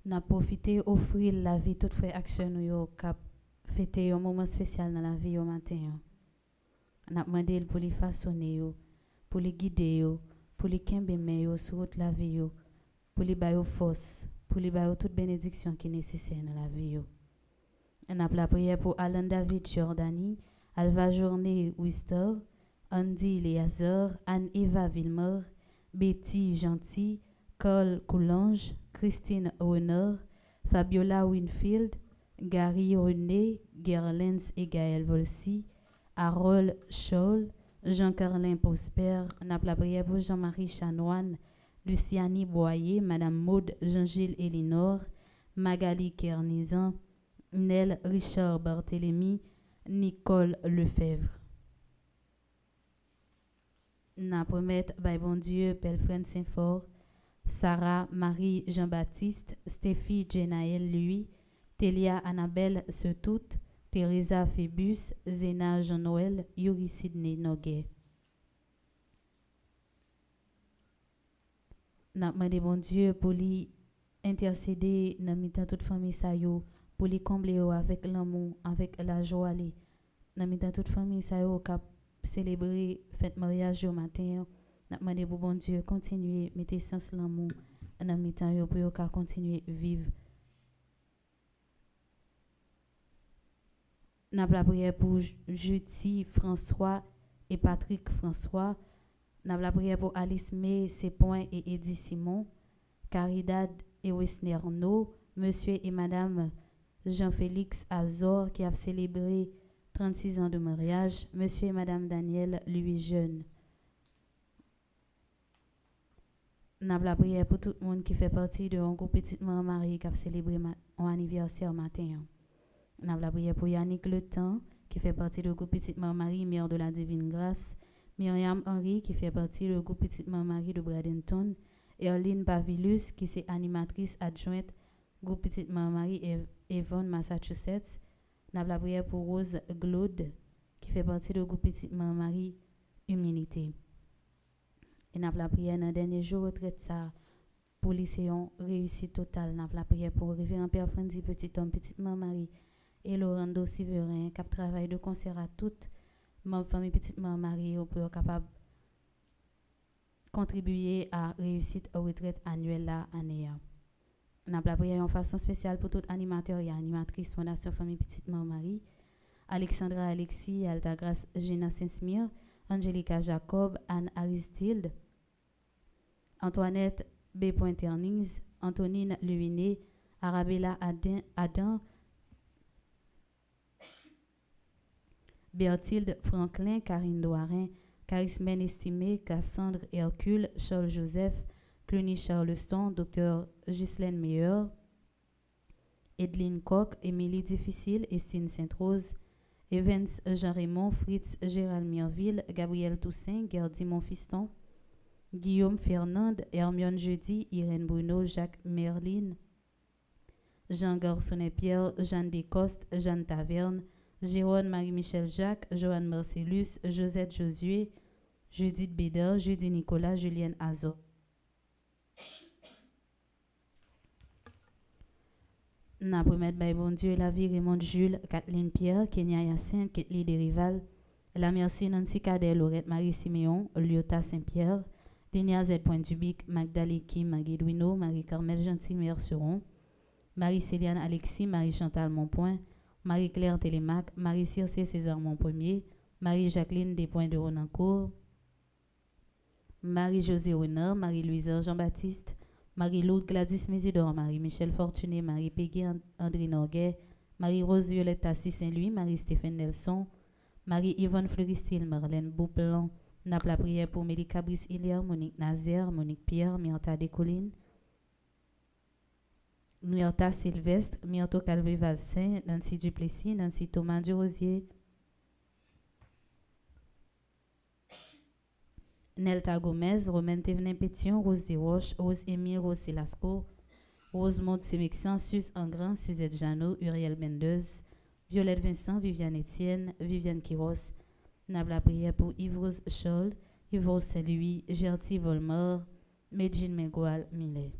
N'a profité offrir la vie toute frère action nous yo cap fêter un moment spécial dans la vie au matin. N'a demandé pour les façonner yo, pour les guider yo, pour les kembe men yo sur route la vie yo, pour les bailler force, pour les bailler toute bénédiction qui est nécessaire dans la vie yo. On a la prière pour Alan David Jordani, Alva Journée Wister, Andy Léazard, Anne-Eva Villemort, Betty Gentil, Cole Coulange, Christine Honor, Fabiola Winfield, Gary René, Gerlens et Gaël Volsi, Harold Scholl, Jean-Carlin Prosper, n'a la prière pour Jean-Marie Chanoine, Luciani Boyer, Madame Maude Jean-Gilles Elinor, Magali Kernizan, Nel Richard Barthélemy, Nicole Lefebvre. N'a promettre by bon Dieu, Pelfren Saint-Fort, Sarah Marie Jean-Baptiste, Stéphie Jenaël Louis, Télia Annabelle Setout, Teresa Phébus, Zéna Jean-Noël, Yuri Sidney Noguet. N'a demandé bon Dieu pour lui intercéder dans mitan toute famille sa yo, pour lui combler yo avec l'amour, avec la joie li. Dans mitan toute famille sa yo cap célébrer fête mariage au matin. N'a demandé pour bon Dieu continuer mettre sens l'amour dans mitan yo pour yo ka continuer vivre. N'a la prière pour Juti François et Patrick François. N'a la prière pour Alice May, Sepoint et Eddie Simon, Caridad et Wesner No, Monsieur et Madame Jean-Félix Azor qui a célébré 36 ans de mariage, Monsieur et Madame Daniel Louis Jeune. N'a la prière pour tout le monde qui fait partie de un groupe Petite Maman Marie qui a célébré un anniversaire matin. N'a la prière pour Yannick Le Temps qui fait partie du groupe Petite Maman Marie, mère de la Divine Grâce, Myriam Henry qui fait partie du groupe Petite Maman Marie de Bradenton, Erline Pavilus qui est animatrice adjointe groupe Petite Maman Marie Avon, Massachusetts. N'a la prière pour Rose Glaude qui fait partie du groupe Petite Maman Marie Humilité. Et n'a la prière dans le dernier jour retraite ça pour lycéon réussite totale. N'a la prière pour révérend Père Franzi Petit Homme Petite Maman Marie et Laurando Siverin qui travaille de concert à toute ma famille Petite Maman Marie pour être capable contribuer à réussite à retraite annuelle la année. N'a la prière en façon spéciale pour tout animateur et animatrice Fondation Famille Petite Maman Marie, Alexandra Alexis, Altagrace Gina Saint-Smir, Angelica Jacob, Anne Aristide, Antoinette B. Pointernise, Antonine Luiné, Arabella Adam, Berthilde Franklin, Karine Douarin, Charismène Estimé, Cassandre Hercule, Charles Joseph, Cluny Charleston, Dr. Ghislaine Meilleur, Edline Koch, Émilie Difficile, Estine Sainte-Rose, Evans Jean-Raymond, Fritz Gérald Mirville, Gabriel Toussaint, Gerdy Monfiston, Guillaume Fernande, Hermione Jeudi, Irène Bruno, Jacques Merline, Jean Garçonnet-Pierre, Jeanne Descostes, Jeanne Taverne, Jérôme Marie-Michel Jacques, Joanne Marcellus, Josette Josué, Judith Bédard, Judy Nicolas, Julienne Azo. N'a promettre by bon Dieu la vie Raymond Jules, Kathleen Pierre, Kenya Yacine, Ketli Derival, la merci Nancy Cadet, Laurette Marie Siméon, Lyota Saint-Pierre, Linia Z. Dubic, Magdalene Kim, Magui Duino, Marie-Carmel Gentil Seron, Marie-Céliane Alexis, Marie-Chantal Monpoint, Marie-Claire Télémac, Marie-Circé César Monpremier, Marie-Jacqueline Despoints de Ronancourt, Marie-Josée Renard, Marie-Louise Jean-Baptiste, Marie-Laude Gladys Mésidor, Marie-Michel Fortuné, Marie-Pégui André Norguet, Marie-Rose Violette Tassi Saint-Louis, Marie-Stéphane Nelson, Marie-Yvonne Fleuristil, Marlène Beauplan, N'a la prière pour Mélie Cabris Hilaire, Monique Nazaire, Monique Pierre, Myrta Descollines, Myrta Sylvestre, Myrto Calvé Valsin, Nancy Duplessis, Nancy Thomas Durosier, Nelta Gomez, Romaine Thévenin Pétion, Rose Desroches, Rose Émile, Rose Selasco, Rosemonde Sémexan, Sus Angran, Suzette Jeannot, Uriel Mendeuse, Violette Vincent, Viviane Etienne, Viviane Quiros, Nable la prière pour Yves Scholl, Yves Saint-Louis, Gertie Volmar, Medjine Mengual, Millet.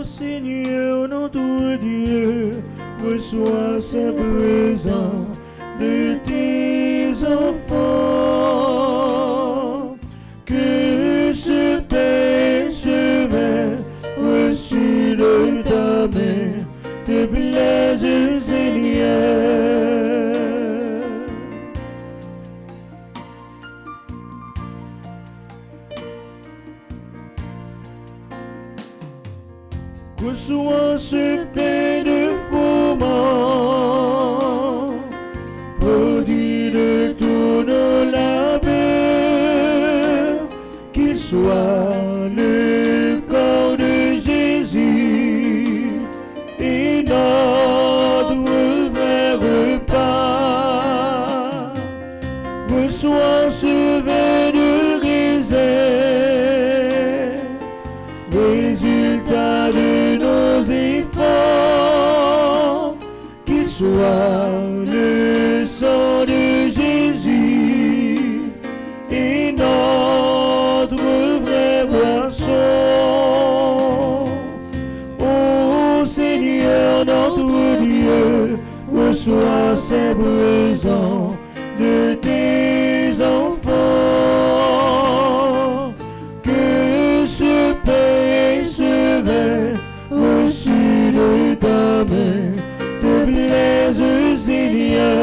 Seigneur, notre Dieu, reçois ces présents de tes enfants. Que ce pain, ce vin reçu de ta main te plaise, Seigneur. Reçois ce pain de froment, produit de ton labeur, qu'il soit le corps de Jésus et notre vrai repas. Reçois ce vin de raisin, résultat de nos efforts, qu'il soit le sang de Jésus et notre vraie boisson. Ô Seigneur notre Dieu, reçois ces présents de tes enfants. Que ce pain, ce vin reçu de ta main te plaise, Seigneur.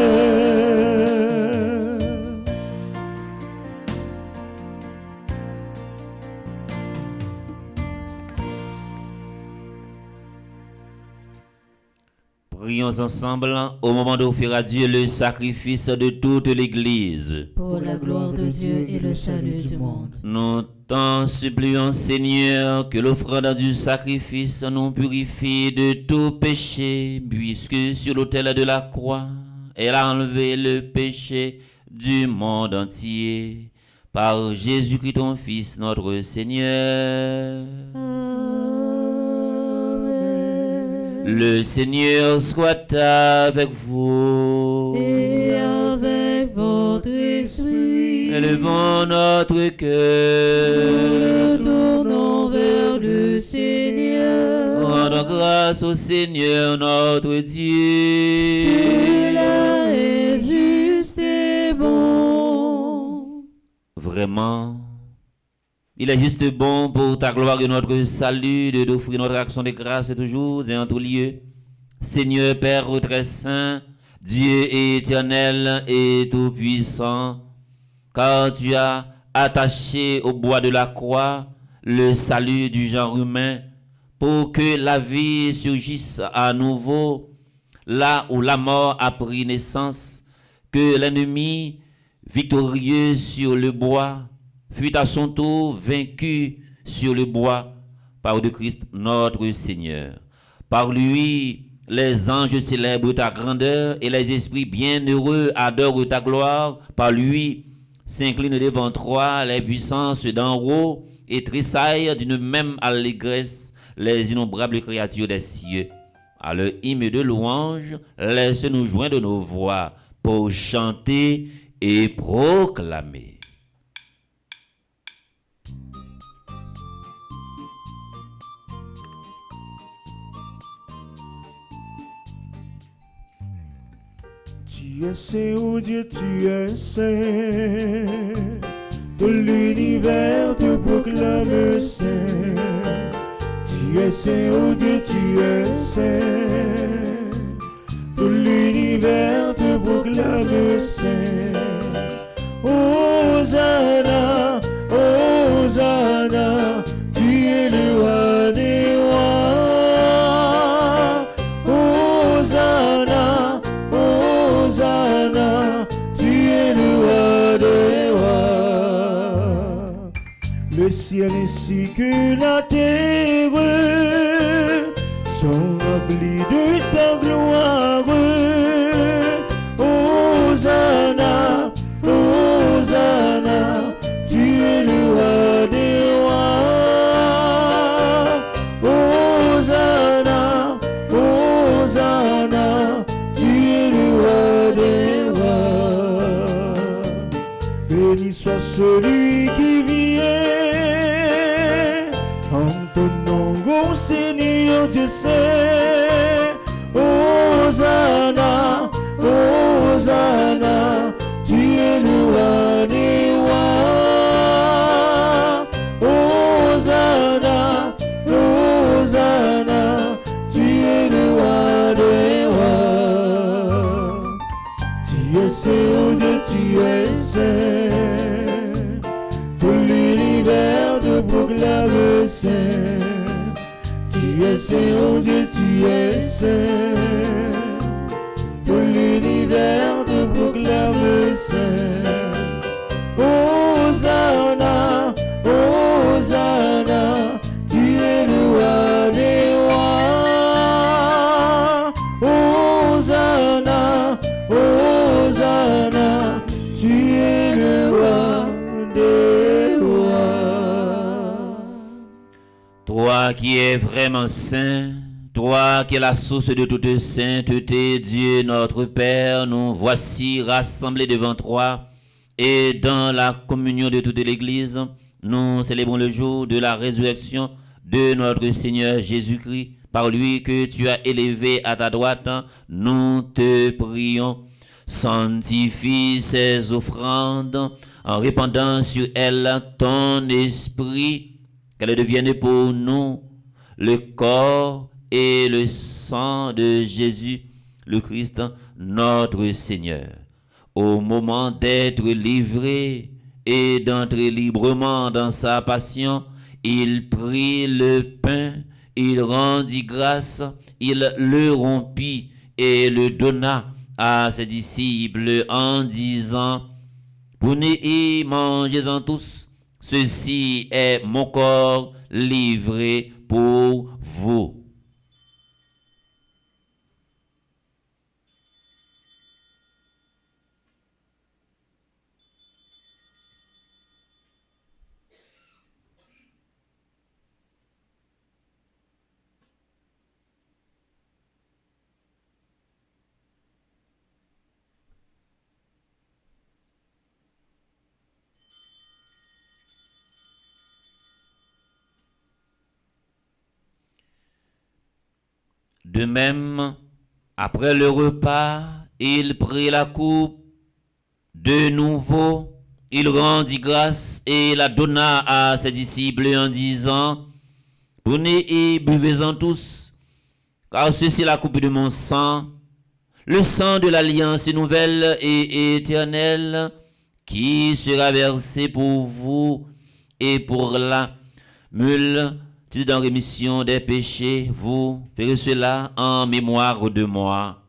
Prions ensemble au moment d'offrir à Dieu le sacrifice de toute l'Église. Pour la gloire de Dieu et le salut du monde. Nous t'en supplions, Seigneur, que l'offrande du sacrifice nous purifie de tout péché, puisque sur l'autel de la croix, elle a enlevé le péché du monde entier. Par Jésus-Christ, ton Fils, notre Seigneur. Le Seigneur soit avec vous. Et avec votre esprit. Élevons notre cœur. Nous le tournons vers le Seigneur. Rendons rends grâce au Seigneur notre Dieu. Cela est juste et bon. Vraiment, il est juste bon pour ta gloire et notre salut de t'offrir notre action de grâce toujours et en tout lieu. Seigneur Père très saint, Dieu éternel et tout-puissant, car tu as attaché au bois de la croix le salut du genre humain pour que la vie surgisse à nouveau là où la mort a pris naissance, que l'ennemi victorieux sur le bois fut à son tour vaincu sur le bois par le Christ notre Seigneur. Par lui, les anges célèbrent ta grandeur et les esprits bienheureux adorent ta gloire. Par lui, s'inclinent devant toi les puissances d'en haut et tressaillent d'une même allégresse les innombrables créatures des cieux. À leur hymne de louange, laisse-nous joindre nos voix pour chanter et proclamer. Tu es saint, oh Dieu, tu es saint. De l'univers te proclame saint. Tu es saint, oh Dieu, tu es saint. De l'univers te proclame saint. Hosanna, Hosanna, tu es le roi des rois. Hosanna, Hosanna, tu es le roi des rois. Le ciel ainsi que la terre sont remplis de ta gloire. Hosanna, Hosanna, tu es le roi des rois. Hosanna, Hosanna, tu es le roi des rois. Béni soit celui qui vient en ton nom, ô Seigneur Dieu saint. Hosanna, Hosanna, tu es le roi des rois. Hosanna, Hosanna, tu es le roi des rois. Tu es saint, oh Dieu, tu es saint. Tout l'univers te proclame saint. Tu es saint, oh Dieu, tu es saint. Tout l'univers te proclame saint. Hosanna, Hosanna, tu es le roi des rois. Hosanna, Hosanna, tu es le roi des rois. Toi qui es vraiment saint, toi qui es la source de toute sainteté, Dieu notre Père, nous voici rassemblés devant toi et dans la communion de toute l'Église, nous célébrons le jour de la résurrection de notre Seigneur Jésus-Christ. Par lui que tu as élevé à ta droite, nous te prions. Sanctifie ces offrandes en répandant sur elles ton esprit, qu'elles deviennent pour nous le corps et le sang de Jésus, le Christ, notre Seigneur. Au moment d'être livré et d'entrer librement dans sa passion, il prit le pain, il rendit grâce, il le rompit et le donna à ses disciples en disant: prenez et mangez-en tous, ceci est mon corps livré pour vous. De même, après le repas, il prit la coupe. De nouveau, il rendit grâce et la donna à ses disciples en disant, prenez et buvez-en tous, car ceci est la coupe de mon sang, le sang de l'alliance nouvelle et éternelle, qui sera versé pour vous et pour la multitude en rémission des péchés. Vous ferez cela en mémoire de moi.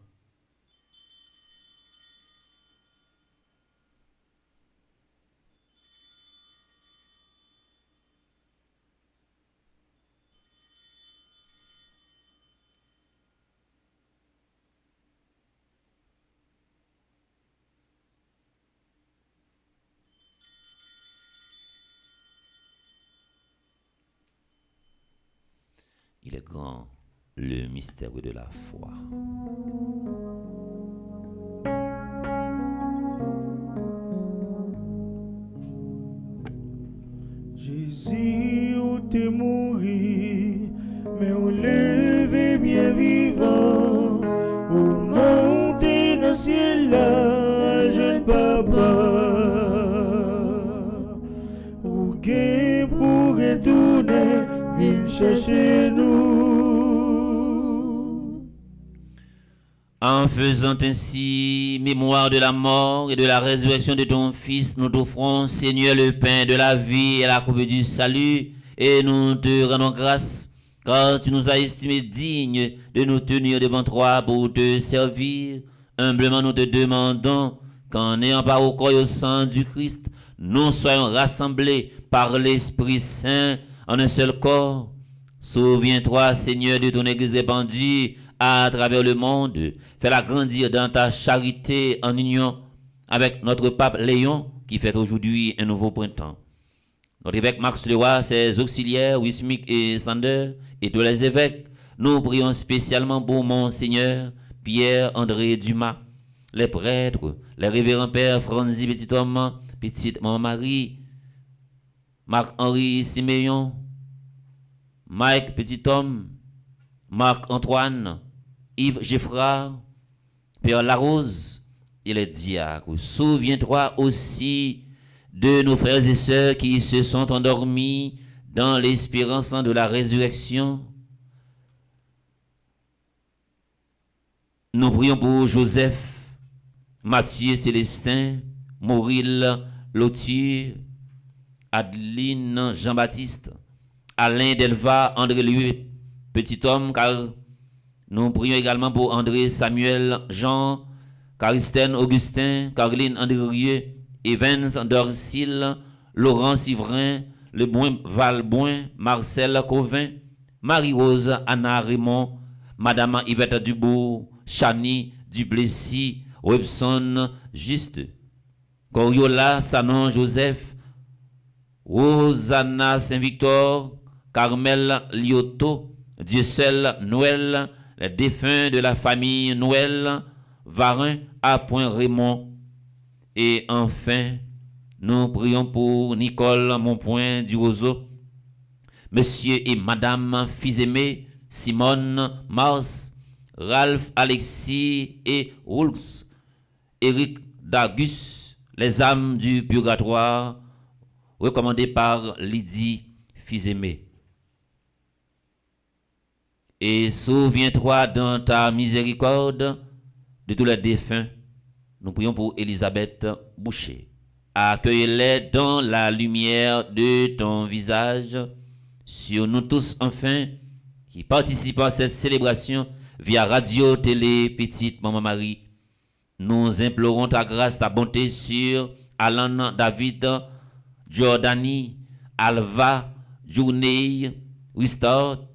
Il est grand, le mystère de la foi. Jésus, où t'es mouru, mais on levé bien vivant, où monté dans le ciel là, jeune papa, où gain pour retourner, viens chercher nous. En faisant ainsi mémoire de la mort et de la résurrection de ton Fils, nous t'offrons, Seigneur, le pain de la vie et la coupe du salut, et nous te rendons grâce, car tu nous as estimés dignes de nous tenir devant toi pour te servir. Humblement nous te demandons qu'en ayant part au corps et au sang du Christ, nous soyons rassemblés par l'Esprit Saint en un seul corps. Souviens-toi, Seigneur, de ton Église répandue à travers le monde. Fais-la grandir dans ta charité en union avec notre pape Léon, qui fête aujourd'hui un nouveau printemps. Notre évêque Max Leroy, ses auxiliaires, Wismic et Sander, et tous les évêques, nous prions spécialement pour Monseigneur Pierre-André Dumas, les prêtres, les révérends pères Franzi Petit-Homme, Petite Maman Marie, Marc-Henri Siméon, Mike Petit-Homme, Marc-Antoine, Yves Geffrard, Père Larose et les diacres. Souviens-toi aussi de nos frères et sœurs qui se sont endormis dans l'espérance de la résurrection. Nous prions pour Joseph, Mathieu Célestin, Mauril Lotur, Adeline Jean-Baptiste, Alain Delva, André Louis, Petit-Homme, car nous prions également pour André Samuel Jean, Caristène Augustin, Caroline André Evans Dorsil, Laurent Sivrin, Le Boin Valboin, Marcel Covin, Marie-Rose Anna Raymond, Madame Yvette Dubourg, Chani Duplessis, Webson Juste, Coriola Sanon Joseph, Rosanna Saint-Victor, Carmel Lioto, Dieu seul Noël, les défunts de la famille Noël, Varin à Point Raymond. Et enfin, nous prions pour Nicole Monpoint du Roseau, Monsieur et Madame Fils-Aimé, Simone Mars, Ralph Alexis et Roulx, Éric Dagus, les âmes du purgatoire, recommandées par Lydie Fils-Aimé. Et souviens-toi dans ta miséricorde de tous les défunts. Nous prions pour Elisabeth Boucher. Accueille-les dans la lumière de ton visage. Sur nous tous, enfin, qui participons à cette célébration via radio, télé, Petite Maman Marie, nous implorons ta grâce, ta bonté sur Alan, David, Jordani, Alva, Journey, Wistor,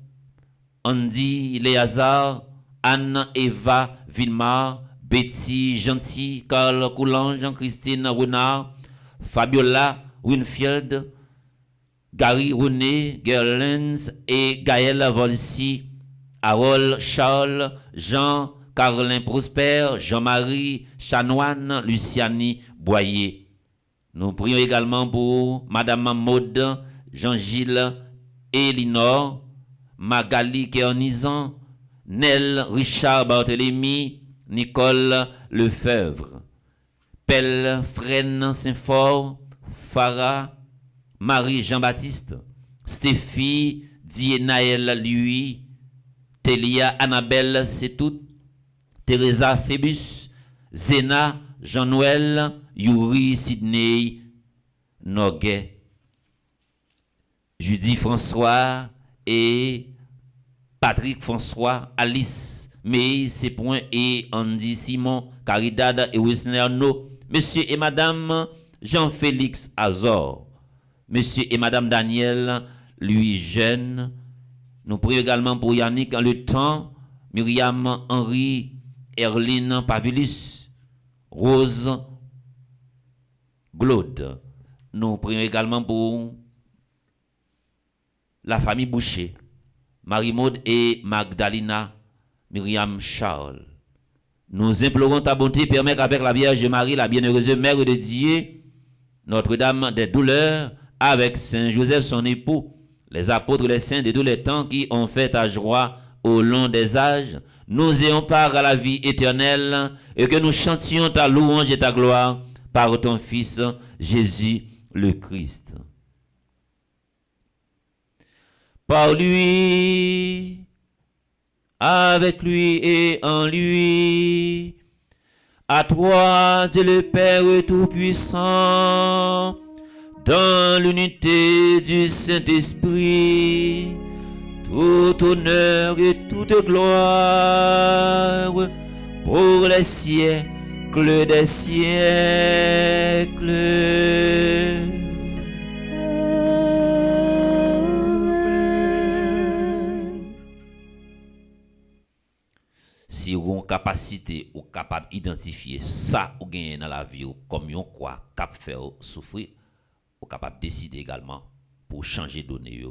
Andy, Léazard, Anne, Eva, Vilmar, Betty, Gentil, Carl Coulange, Jean-Christine Renard, Fabiola, Winfield, Gary René, Gerlens et Gaël Volsi, Harold Charles, Jean, Carlin Prosper, Jean-Marie Chanoine, Luciani Boyer. Nous prions également pour Madame Maud, Jean-Gilles, Elinor, Magali Kernizan, Nel Richard Barthélemy, Nicole Lefebvre, Pelle Fresne Saint-Fort, Farah, Marie Jean-Baptiste, Stéphie Dienaël Louis, Télia Annabelle Setout, Teresa Phébus, Zéna Jean-Noël, Yuri Sidney Noguet, Judy François et Patrick François, Alice May Sepoint et Andy Simon, Caridad et Wisner No, Monsieur et Madame Jean-Félix Azor, Monsieur et Madame Daniel Louis Jeune. Nous prions également pour Yannick en le temps, Myriam Henry, Erline Pavilis, Rose Glaude. Nous prions également pour la famille Boucher, Marie-Maude et Magdalena, Myriam Charles. Nous implorons ta bonté, permet qu'avec la Vierge Marie, la bienheureuse Mère de Dieu, Notre-Dame des douleurs, avec Saint Joseph son époux, les apôtres, les saints de tous les temps qui ont fait ta joie au long des âges, nous ayons part à la vie éternelle et que nous chantions ta louange et ta gloire par ton Fils Jésus le Christ. Par lui, avec lui et en lui, à toi, Dieu le Père Tout-Puissant, dans l'unité du Saint-Esprit, tout honneur et toute gloire pour les siècles des siècles. Si vous avez une capacité ou capable d'identifier ça ou gagner dans la vie ou comme vous quoi cap faire souffrir, ou capable de décider également pour changer de données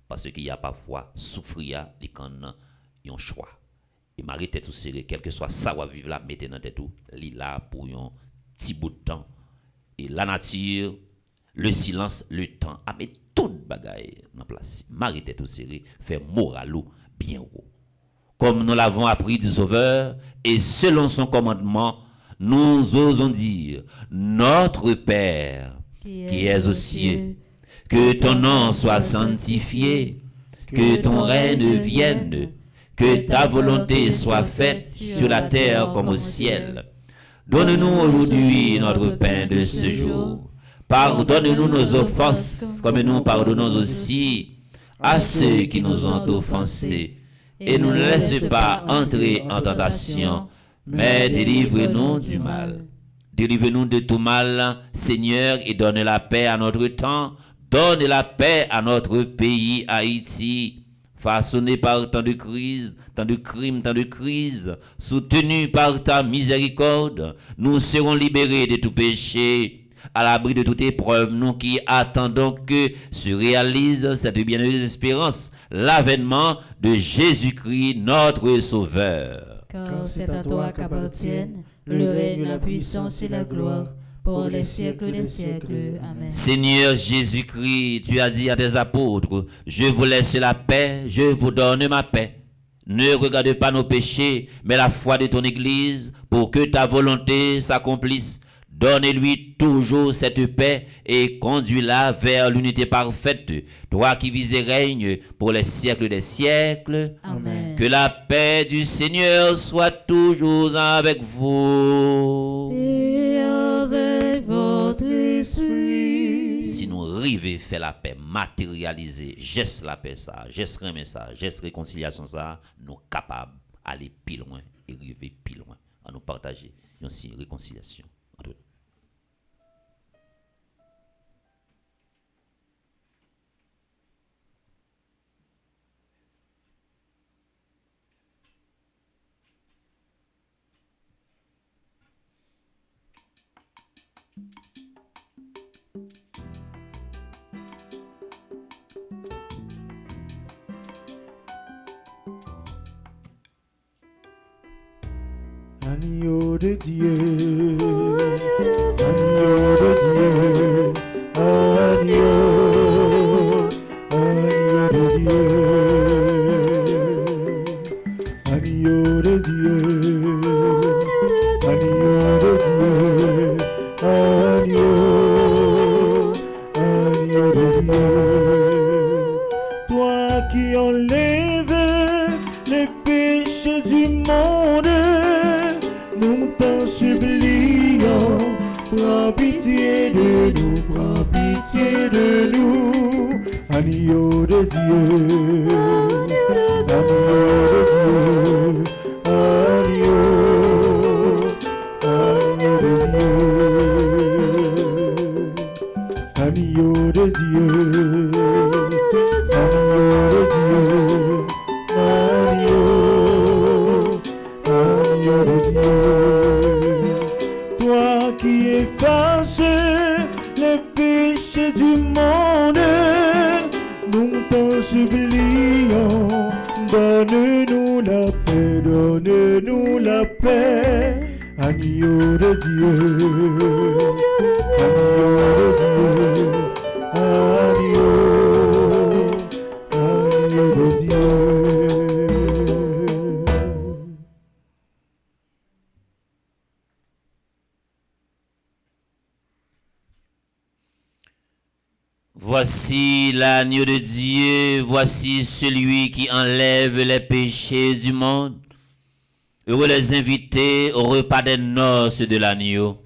parce qu'il y a parfois souffrir et quand un choix. Et Marie tête tout serré, quel que soit ça ou vivre là, mettez dans tête tout, li là pour un petit bout de temps. Et la nature, le silence, le temps, a mis toute bagaille en place. Marie tête tout serré, fait moralou bien haut. Comme nous l'avons appris du Sauveur, et selon son commandement, nous osons dire, notre Père, qui es aux cieux, que ton nom soit sanctifié, que ton règne vienne, que ta volonté soit faite sur la terre comme au ciel. Donne-nous aujourd'hui notre pain de ce jour. Pardonne-nous nos offenses, comme nous pardonnons aussi à ceux qui nous ont offensés. Et ne nous laisse pas entrer en tentation, mais délivre-nous du mal. Délivre-nous de tout mal, Seigneur, et donne la paix à notre temps. Donne la paix à notre pays, Haïti, façonné par tant de crises, tant de crimes, tant de crises, soutenu par ta miséricorde. Nous serons libérés de tout péché, à l'abri de toute épreuve, nous qui attendons que se réalise cette bienheureuse espérance, l'avènement de Jésus-Christ, notre Sauveur. Car c'est à toi qu'appartiennent le règne, la puissance et la gloire, pour les siècles des siècles. Amen. Seigneur Jésus-Christ, tu as dit à tes apôtres, je vous laisse la paix, je vous donne ma paix. Ne regarde pas nos péchés, mais la foi de ton Église, pour que ta volonté s'accomplisse. Donne-lui toujours cette paix et conduis-la vers l'unité parfaite, toi qui vis et règnes pour les siècles des siècles. Amen. Que la paix du Seigneur soit toujours avec vous. Et avec votre esprit. Si nous arrivons à faire la paix, matérialiser, geste la paix ça, geste remet ça, geste réconciliation ça, nous sommes capables d'aller plus loin et arriver plus loin, à nous partager une réconciliation entre nous. Agneau de Dieu, agneau de Dieu, agneau de Dieu, Agneau de Dieu, agneau de Dieu, agneau, agneau de Dieu. Toi qui enlèves les péchés du monde, nous t'en supplions, prends pitié de nous, prends pitié de nous, agneau de Dieu, agneau de Dieu, agneau, agneau de Dieu, agneau de Dieu, agneau de Dieu, agneau, agneau de Dieu. Toi qui effaces les péchés du monde, nous t'en supplions, donne-nous la paix, donne-nous la paix, agneau de Dieu, agneau de Dieu, agneau, agneau de Dieu. Voici l'agneau de Dieu, voici celui qui enlève les péchés du monde. Heureux les invités au repas des noces de l'agneau.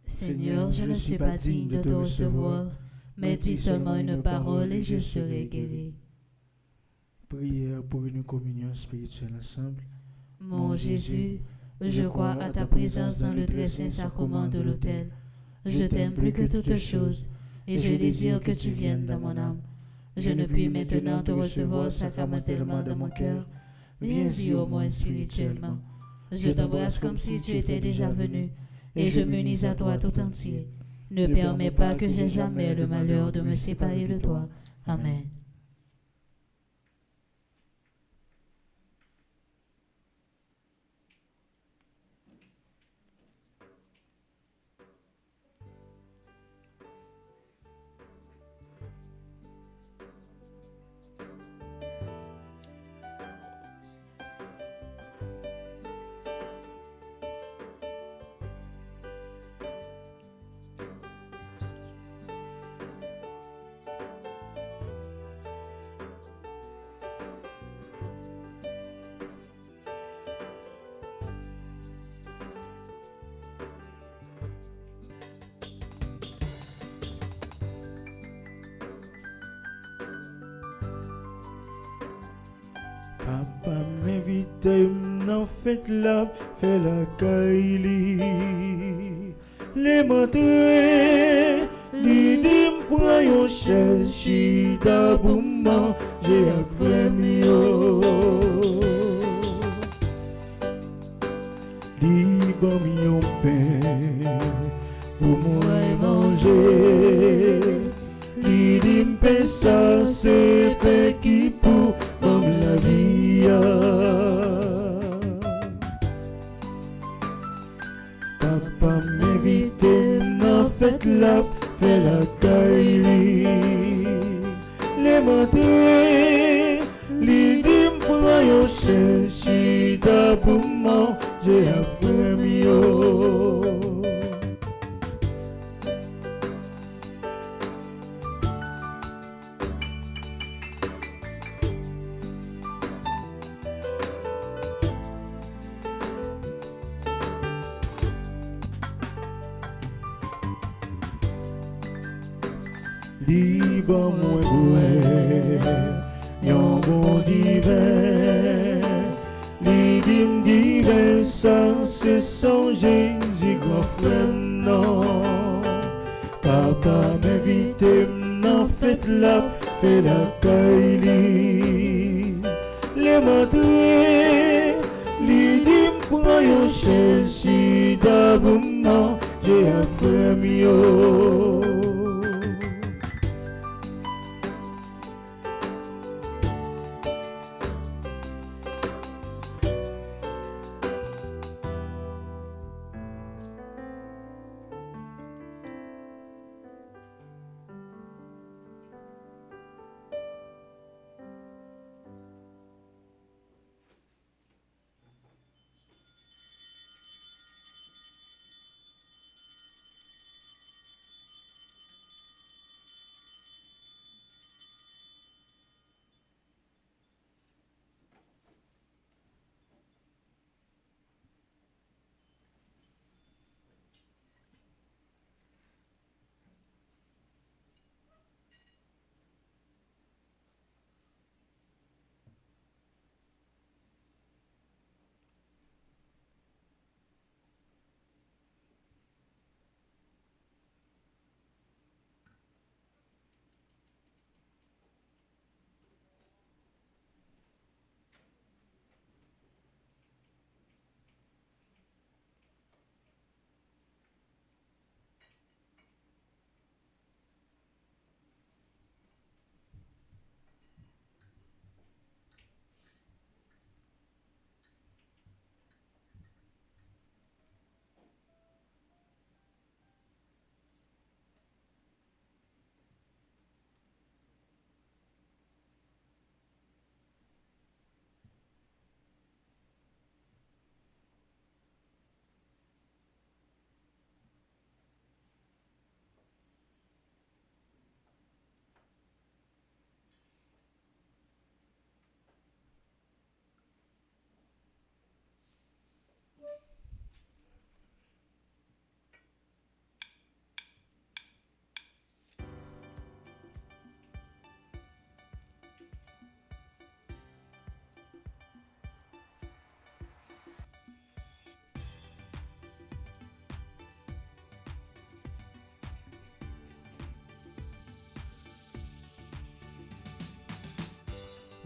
Seigneur, je ne suis pas digne de te recevoir, mais dis seulement une parole et je serai guéri. Prière pour une communion spirituelle ensemble. Mon Jésus, je crois à ta présence dans le très saint sacrement de l'autel. Je t'aime plus que toute chose, et je désire que tu viennes dans mon âme. Je ne puis maintenant te recevoir sacramentellement dans mon cœur. Viens-y au moins spirituellement. Je t'embrasse comme si tu étais déjà venu, et je m'unis à toi tout entier. Ne permets pas que j'aie jamais le malheur de me séparer de toi. Amen. Papa m'invite, m'en fait la caille. Les montrer, l'idée m'prend yon cherchi d'abouman, j'ai après mio. Libre yon pain, pour moi manger. L'idée m'pain ça, c'est pain qui pour la vie. Papa m'invite, m'en fait la caille. Les montrer, l'idée m'prend yon cherchi d'abouman, j'ai après mio. Libre moins boué, yon bon divin. L'idime divin, ça c'est son Jésus grand frère, non. Papa m'invite, m'en fait la caille. Les montrer, l'idime prend yon cherchi d'abouman, j'ai après mio.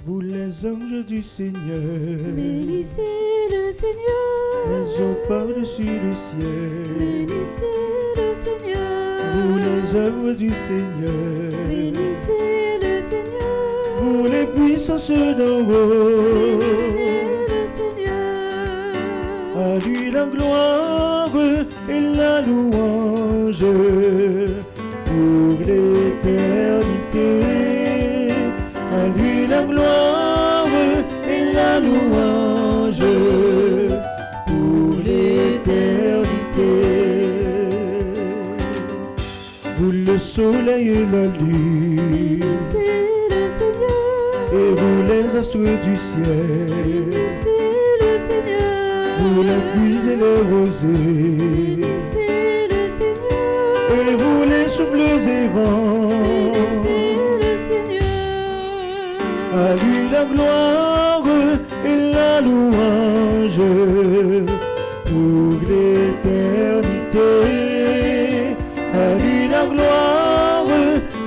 vous les anges du Seigneur, Bénissez le Seigneur, les eaux par-dessus le ciel, bénissez le Seigneur, vous les œuvres du Seigneur, bénissez le Seigneur, vous les puissances d'en haut, bénissez le Seigneur. à lui la gloire et la louange pour l'éternité. À lui la gloire et la louange pour l'éternité. Vous le soleil et la lune, Bénissez le Seigneur, et vous les astres du ciel, bénissez le Seigneur, vous la pluie et les rosées, bénissez le Seigneur, et vous les souffles et vents. bénissez le Seigneur. À lui la gloire et la louange pour l'éternité. À lui la gloire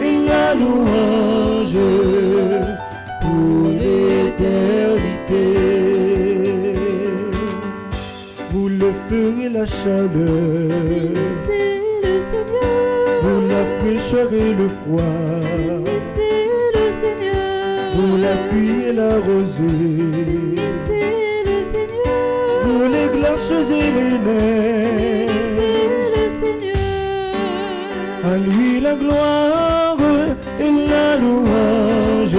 et la louange pour l'éternité. Vous le feu et la chaleur, Bénissez le Seigneur, vous la fraîcheur et le froid, bénissez le Seigneur, vous la pluie et la rosée, bénissez le Seigneur, vous les glaces et les neiges. bénissez le Seigneur. À lui la gloire et la louange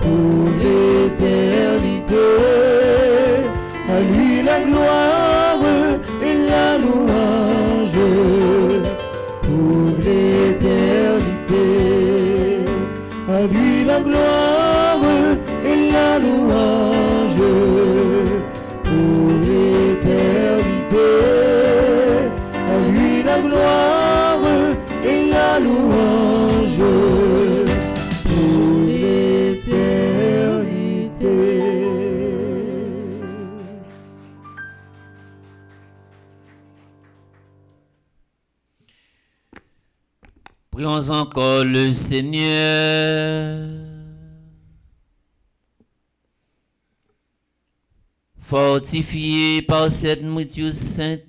pour l'éternité. À lui la gloire et la louange pour l'éternité. À lui la gloire et la louange pour l'éternité. À lui la gloire et la louange pour l'éternité. Prions encore le Seigneur. Fortifiés par cette nourriture sainte,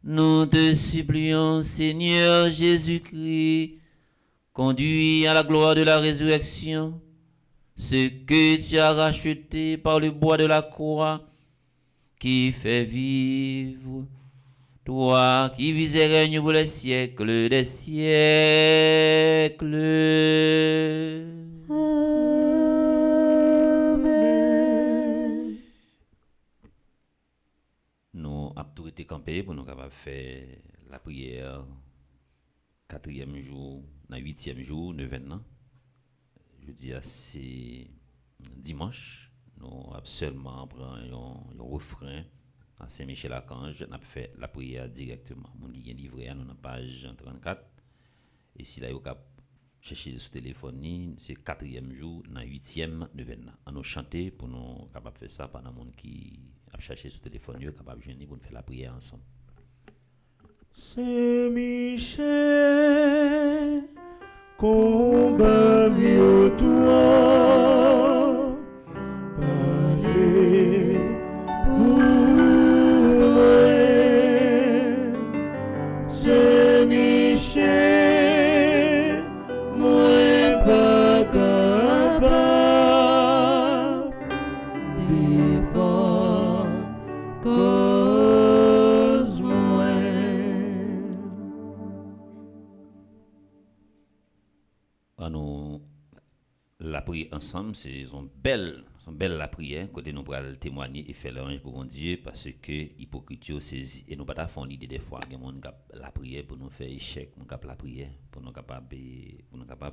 nous te supplions, Seigneur Jésus-Christ, conduis à la gloire de la résurrection, ce que tu as racheté par le bois de la croix, qui fait vivre, toi qui vis et règnes pour les siècles des siècles. Amen. Nous avons tout été campés pour nous capables de faire la prière 4e jour, 8e jour, 9e an. Je dis c'est dimanche. Nous avons seulement pris un refrain à Saint-Michel-Archange. Nous avons fait la prière directement. Nous avons livré à nous page 34. Et si là, vous avez cherché sur le téléphone, c'est 4e jour, 8e, 9e. On nous chanter pour nous capables de faire ça pendant le monde qui a cherché sur le téléphone, capable de venir pour nous faire la prière ensemble. Saint-Michel, combat mieux toi, parlez pour moi. Saint-Michel, moi pas capable défendre cause moi. Nous la prière ensemble, c'est une belle la prière, côté nous pour témoigner et faire l'ange pour mon Dieu, parce que hypocrite saisi et nous pas font l'idée des fois que mon la prière pour nous faire échec, nous cap la prière pour nous capable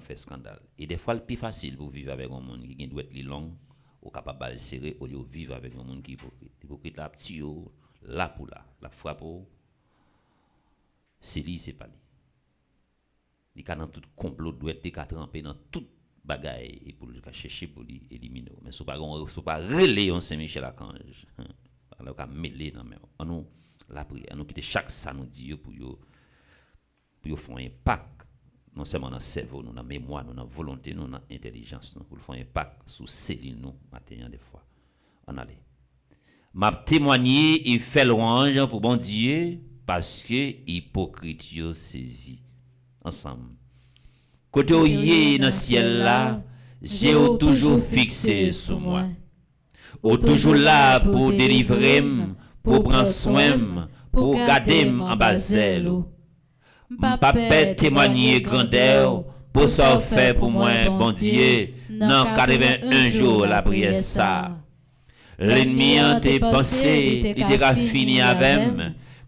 faire scandale. Et des fois le plus facile pour vivre avec un monde qui doit être long ou capable de serrer au lieu de vivre avec un monde qui hypocrite. Hypocrite la petit là pour là, la frappe c'est lui c'est pas lui. Il y a dans tout complot doit être trempé dans toute bagaille et pour le chercher pour l'éliminer. Mais ce pas relais on Saint-Michel-Archange. Alors qu'a mêler dans même. Nous la prière, nous quitter chaque ça nous dit pour faire un impact non seulement dans le cerveau, dans la mémoire, dans la volonté, dans l'intelligence, pour le faire un impact sur cellules nous, maintenant des fois. On allait. M'a témoigné et fait louange pour bon Dieu parce que hypocrite yo saisi ensemble. Côté où yé dans ciel là, j'ai toujours fixé sur moi. Ou toujours là pour délivrer, pour prendre soin, pour garder en bas zèle. M'pa témoigner grandeur pour ça faire pour moi bon Dieu dans 81 jours la prière ça. L'ennemi a tes pensées, il était fini avec,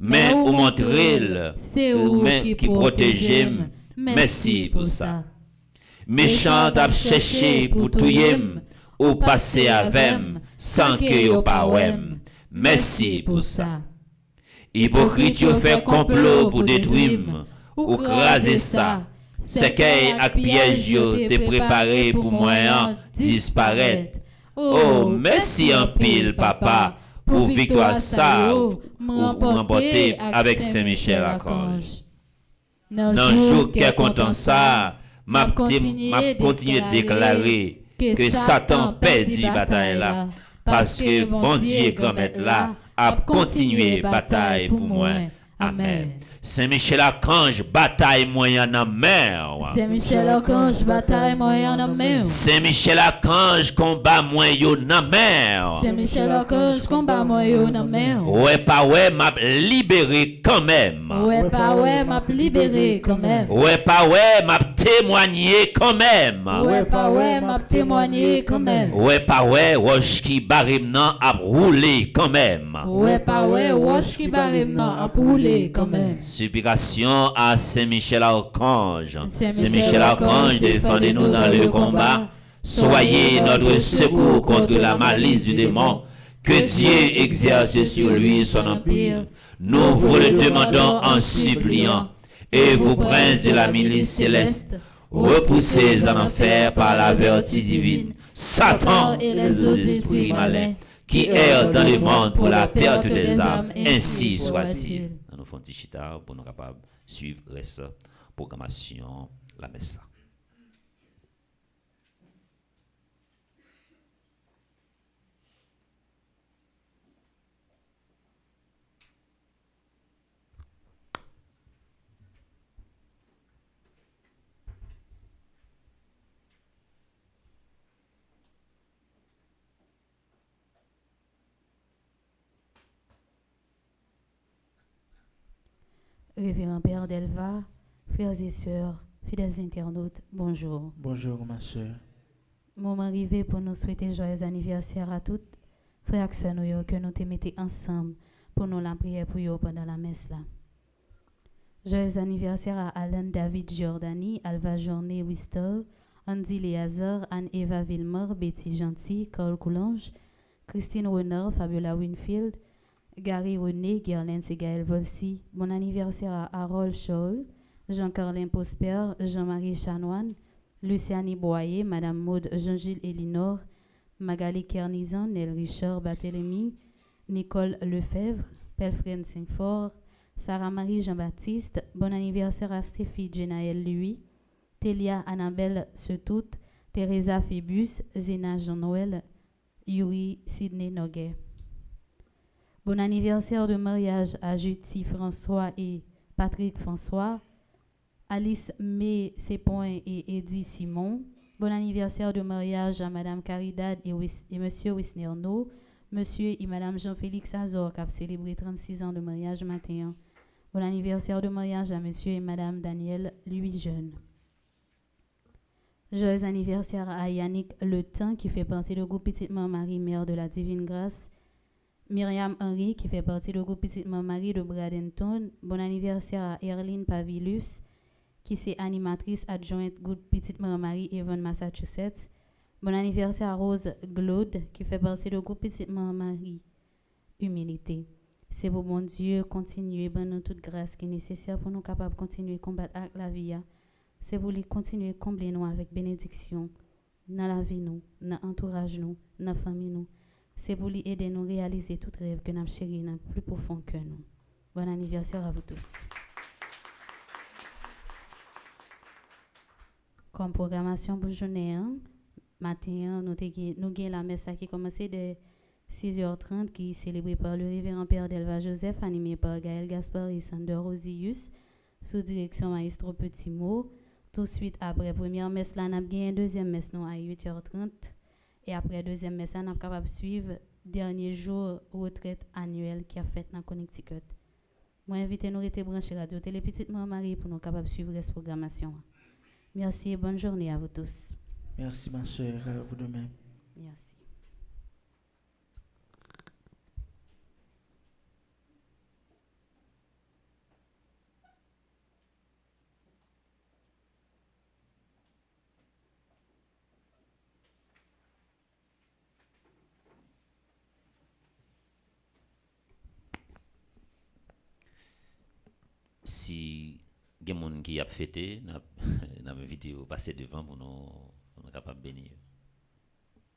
mais ou montrer c'est où qui protège. Merci pour ça. Méchant a cherché pour tout ou passer avec sans que yo pas ouem. Merci pour ça. Hypocrite yo fait complot pour détruire ou craser ça. C'est qu'un ak piège yo te préparé pour moyen disparaître. Oh, merci en pile, papa, pour victoire ça, ou remporter avec Saint-Michel Archange. Dans le jour qui est content ça, m'a continué de déclarer que Satan perdit bataille là, parce que bon Dieu grand maître là, a continué bataille pour moi. Amen. Saint-Michel Archange, bataille moyen en mer. Saint-Michel Archange, bataille moyen en mer. Saint-Michel Archange, combat moyen en mer. Saint-Michel Archange, combat moyen en mer. Ouais, pas ouais, m'a libéré quand même. Ouais, pas ouais, m'a libéré quand même. Ouais, pas ouais, m'a témoigné quand même. Ouais, pas ouais, m'a témoigné quand même. Ouais, pas ouais, roche qui barim nan a roulé quand même. Ouais, pas ouais, roche qui barim nan a roulé quand même. Supplication à Saint-Michel Archange. Saint-Michel Archange, défendez-nous dans le combat. Soyez notre secours contre la malice du démon. Que Dieu exerce sur lui son empire. Nous vous le demandons en suppliant. Et vous, princes de la milice céleste, repoussez en enfer par la vertu divine Satan et les autres esprits malins qui errent dans le monde pour la perte des âmes. Ainsi soit-il. Nous faisons un petit chita pour nous capables de suivre la programmation, la messe. Révérend Père Delva, frères et sœurs, fidèles internautes, bonjour. Bonjour ma soeur. Moment arrivé pour nous souhaiter joyeux anniversaire à toutes frères et sœurs que nous te mettons ensemble pour nous la prière pour eux pendant la messe là. Joyeux anniversaire à Alan David Giordani, Alva Journée Wister, Andy Léazard, Anne-Eva Villemort, Betty Gentil, Carl Coulange, Christine Renard, Fabiola Winfield, Gary René, Guerlain Gaël Volsi. Bon anniversaire à Harold Scholl, Jean-Carlin Prosper, Jean-Marie Chanoine, Luciani Boyer, Madame Maude, Jean-Gilles Elinor, Magali Kernizan, Nel Richard Barthélemy, Nicole Lefebvre, Pelfren Singfort, Sarah-Marie Jean-Baptiste. Bon anniversaire à Stéphie Jenaël Louis, Télia Annabelle Setout, Teresa Phébus, Zéna Jean-Noël, Yuri Sidney Noguet. Bon anniversaire de mariage à Juti François et Patrick François, Alice May Sepoin et Eddie Simon. Bon anniversaire de mariage à Madame Caridad et Monsieur Wisnerno, Monsieur et Madame Jean-Félix Azor qui a célébré 36 ans de mariage matin. Bon anniversaire de mariage à Monsieur et Madame Daniel Louis Jeune. Joyeux anniversaire à Yannick Le Temps qui fait partie du groupe Petite Marie Mère de la Divine Grâce. Myriam Henry qui fait partie du groupe Petite Marie de Bradenton. Bon anniversaire à Erline Pavilus qui est animatrice adjointe groupe Petite Marie Avon, Massachusetts. Bon anniversaire à Rose Glaude qui fait partie du groupe Petite Marie Humilité. C'est pour bon Dieu continuer à nous toute grâce qui est nécessaire pour nous capables de continuer à combattre avec la vie. C'est pour lui continuer à combler nous avec bénédiction dans la vie nous, dans l'entourage nous, dans la famille nous. C'est pour lui aider nous à réaliser tout rêve que nous avons chéri dans plus profond que nous. Bon anniversaire à vous tous. Comme programmation pour journée, matin, nous avons la messe qui commence dès 6h30 qui est célébrée par le révérend Père Delva Joseph, animé par Gaël Gaspard et Sander Rosius, sous direction Maestro Petit Mot. Tout de suite après première messe, là, nous avons une deuxième messe à 8h30. Et après deuxième messe, nous sommes capables de suivre dernier jour retraite annuelle qui a fait dans Connecticut. Moi, invitez nous à rester branchés Radio Télé Petite Marie pour nous capables de suivre cette programmation. Merci et bonne journée à vous tous. Merci ma soeur, à vous de même. Merci. Si il y a des gens qui ont fêté, nous avons invité à passer devant pour nous capables de bénir.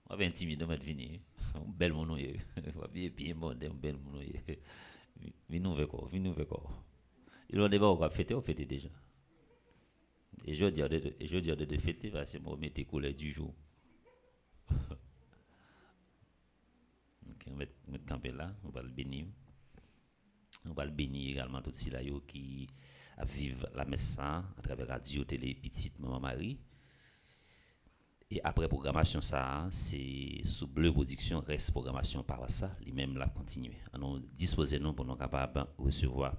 On va intimider, on va venir. Un bel monde, on va bien bon, un bel monde. Venez-nous avec quoi, venez-nous avec quoi. Il y a des gens qui ont fêté, on fêté déjà. Et je dis de fêter parce que moi, je mets tes couleurs du jour. Ok, on va camper là, on va le bénir. On va le bénir également tous ceux qui vivent la messe à travers Radio Télé Petite Maman Marie. Et après programmation ça, c'est sous Bleu Production reste programmation par ça, lui-même l'a continuer. Nous disposer nous pour nous capables de recevoir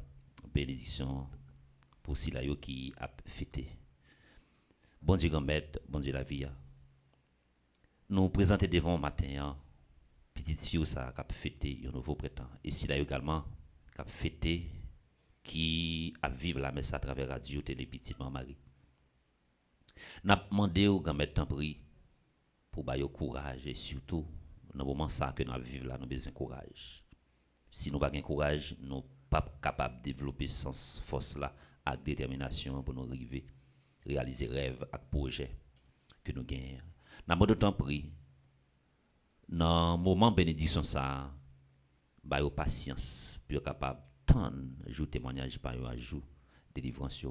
bénédiction pour ceux qui a fêté. Bon Dieu grand maître, bon Dieu la vie. Nous présenter devant matin petite fille ça qui a fêté un nouveau printemps et si là également qui a fêté qui a vivre la messe à travers Radio Télé Petite Maman Marie. N'a demandé au grand maître Tempri pour bailler courage et surtout dans le moment ça que nous vivons là nous besoin de courage. Si nous pas gain courage, nous pas capable de développer sens force là avec détermination pour nous arriver réaliser rêve et projet que nous gagnons. N'a demandé Tempri dans moment bénédiction ça bailler patience pour capable tant jour témoignage par un jour délivrance.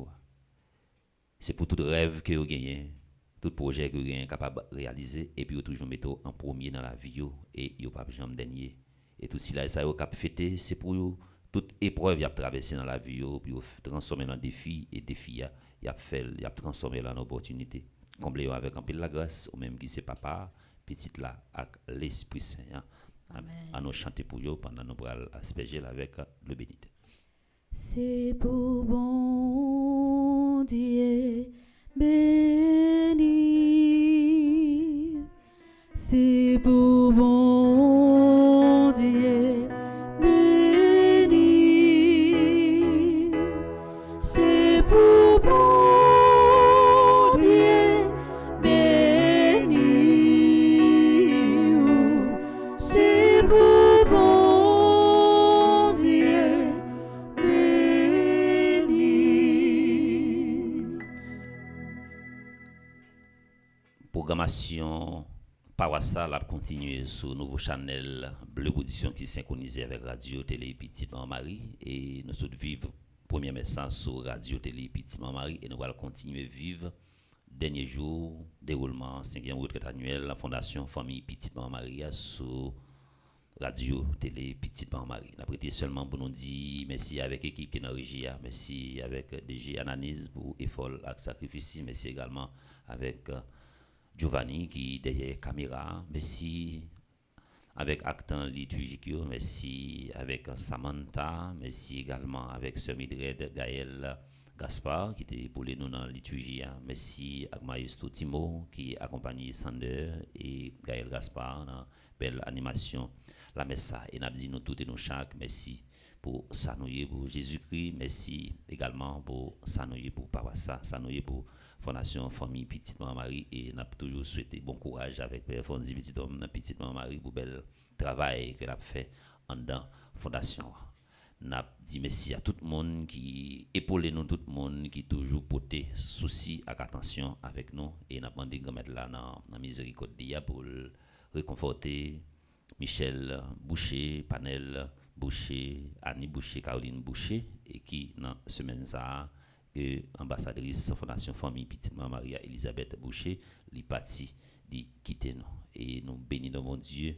C'est pour tout rêve que vous gagnez, tout projet que vous gagnez capable de réaliser et puis vous toujours mettre en premier dans la vie et vous pas jamais dernier. Et tout cela ça vous cap fêter c'est pour vous toute épreuve y a traversé dans la vie puis vous transformer en défi et défi y a transformer en opportunité. Combler avec un peu de la grâce ou même qui c'est papa petite là avec l'Esprit Saint. Amen. À nous chanter pour vous pendant nous pourrons asperger avec le bénite. C'est pour bon Dieu béni. C'est pour bon Dieu béni. C'est pour bon Dieu béni. C'est pour bon Dieu béni. Programmation Pawassa l'a continuer sur nouveau channel Bleu Production qui synchronisé avec Radio Télé Petite Maman Marie et nous sommes vivre premier message sur Radio Télé Petite Maman Marie et nous allons continuer vivre dernier jour déroulement 5e retraite annuelle la fondation famille Petite Maman Marie sur Radio Télé Petite Maman Marie. N'a prêté seulement pour nous dire merci avec l'équipe qui est dans régie, merci avec DG Ananis pour effort et sacrifice, merci également avec Giovanni qui derrière caméra, merci avec actant liturgique, merci avec Samantha, merci également avec Sœur Mildred Gaël Gaspard qui était épaulé nous dans la liturgie, merci à Maestro Timo qui accompagne Sander et Gaël Gaspard dans belle animation la messe et n'a dit nous tout et nous chaque merci pour Sanoye pour Jésus-Christ, merci également pour Sanoye pour Pawassa, Sanoye pour Fondation Famille Petite Maman Marie et n'a toujours souhaité bon courage avec Père Fonzi Petit Homme Petite Maman Marie pour bel travail qu'elle a fait en dans fondation. N'a dit merci à tout le monde qui épaule nous, tout le monde qui toujours porté souci et attention avec nous et n'a demandé de mettre là dans miséricorde pour réconforter Michel Boucher, Panel Boucher, Annie Boucher, Caroline Boucher et qui dans semaine ça que ambassadrice Fondation Famille Petite Maman Maria Elisabeth Boucher, li parti di quitter nous. Et nous bénissons mon Dieu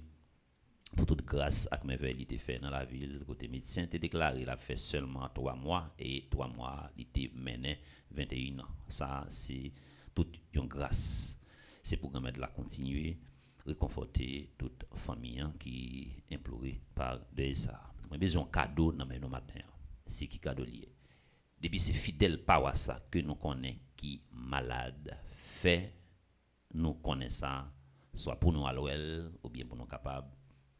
pour toute grâce et merveille qu'il a fait dans la ville. Côté médecin, il a déclaré qu'il a fait seulement 3 mois et 3 mois, il a mené 21 ans. Ça, c'est toute une grâce. C'est pour permettre de la continuer, réconforter toute famille qui implorée par de ça. J'ai besoin de cadeau dans nos matin. C'est qui cadeau lié. Depuis c'est fidèle par ça que nous connaissons qui malade fait, nous connaissons ça, soit pour nous à l'ouel ou bien pour nous capables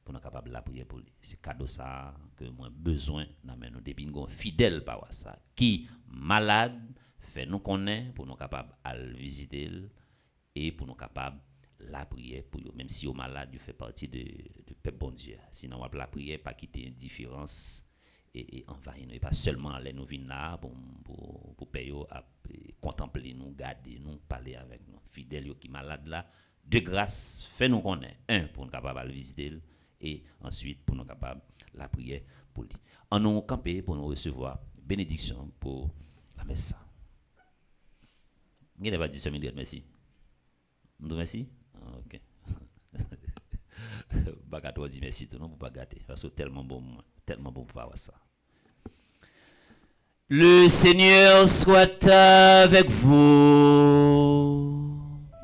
de la prière pour lui. C'est cadeau ça que moi besoin dans nous depuis nous fidèle par ça qui malade fait nous connaît pour nous capables à le visiter et pour nous capables la prière pour eux. Même si au malade il fait partie de peuple bon Dieu. Sinon on va la prière pas quitter indifférence et envahir nous et pas seulement aller nous venir là pour payer à contempler nous, garder nous, parler avec nous. Fidèles qui malade là, de grâce, fait nous connaître. Un pour nous capable de visiter et ensuite pour nous capable la prière pour lui. En nous camper pour nous recevoir bénédiction pour la messe. Vous n'avez pas dit ce minute, merci. Vous merci? Ok. Bagato dit merci tout non pour pas gâter parce que tellement bon pour avoir ça. Le Seigneur soit avec vous.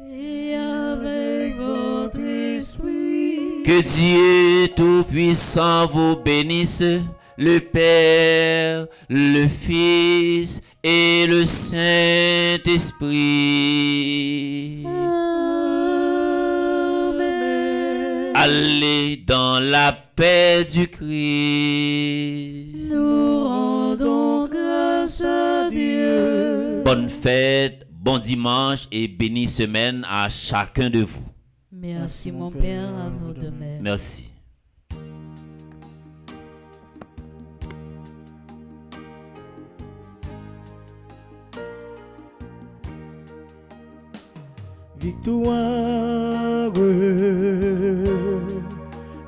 Et avec votre esprit. Que Dieu Tout-Puissant vous bénisse, le Père, le Fils et le Saint-Esprit. Amen. Allez dans la paix du Christ. Nous rendons grâce à Dieu. Bonne fête, bon dimanche et bénie semaine à chacun de vous. Merci mon Père, à vous de même. Merci. Victoire,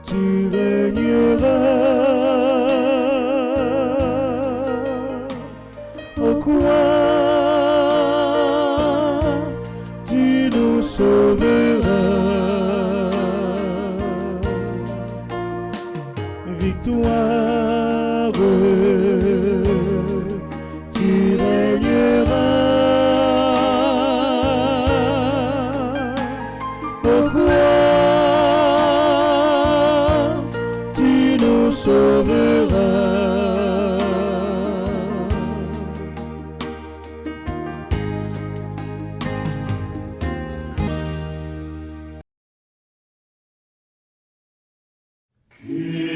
tu régneras. Au quoi tu nous sauveras. Victoire, tu régneras. Kyrie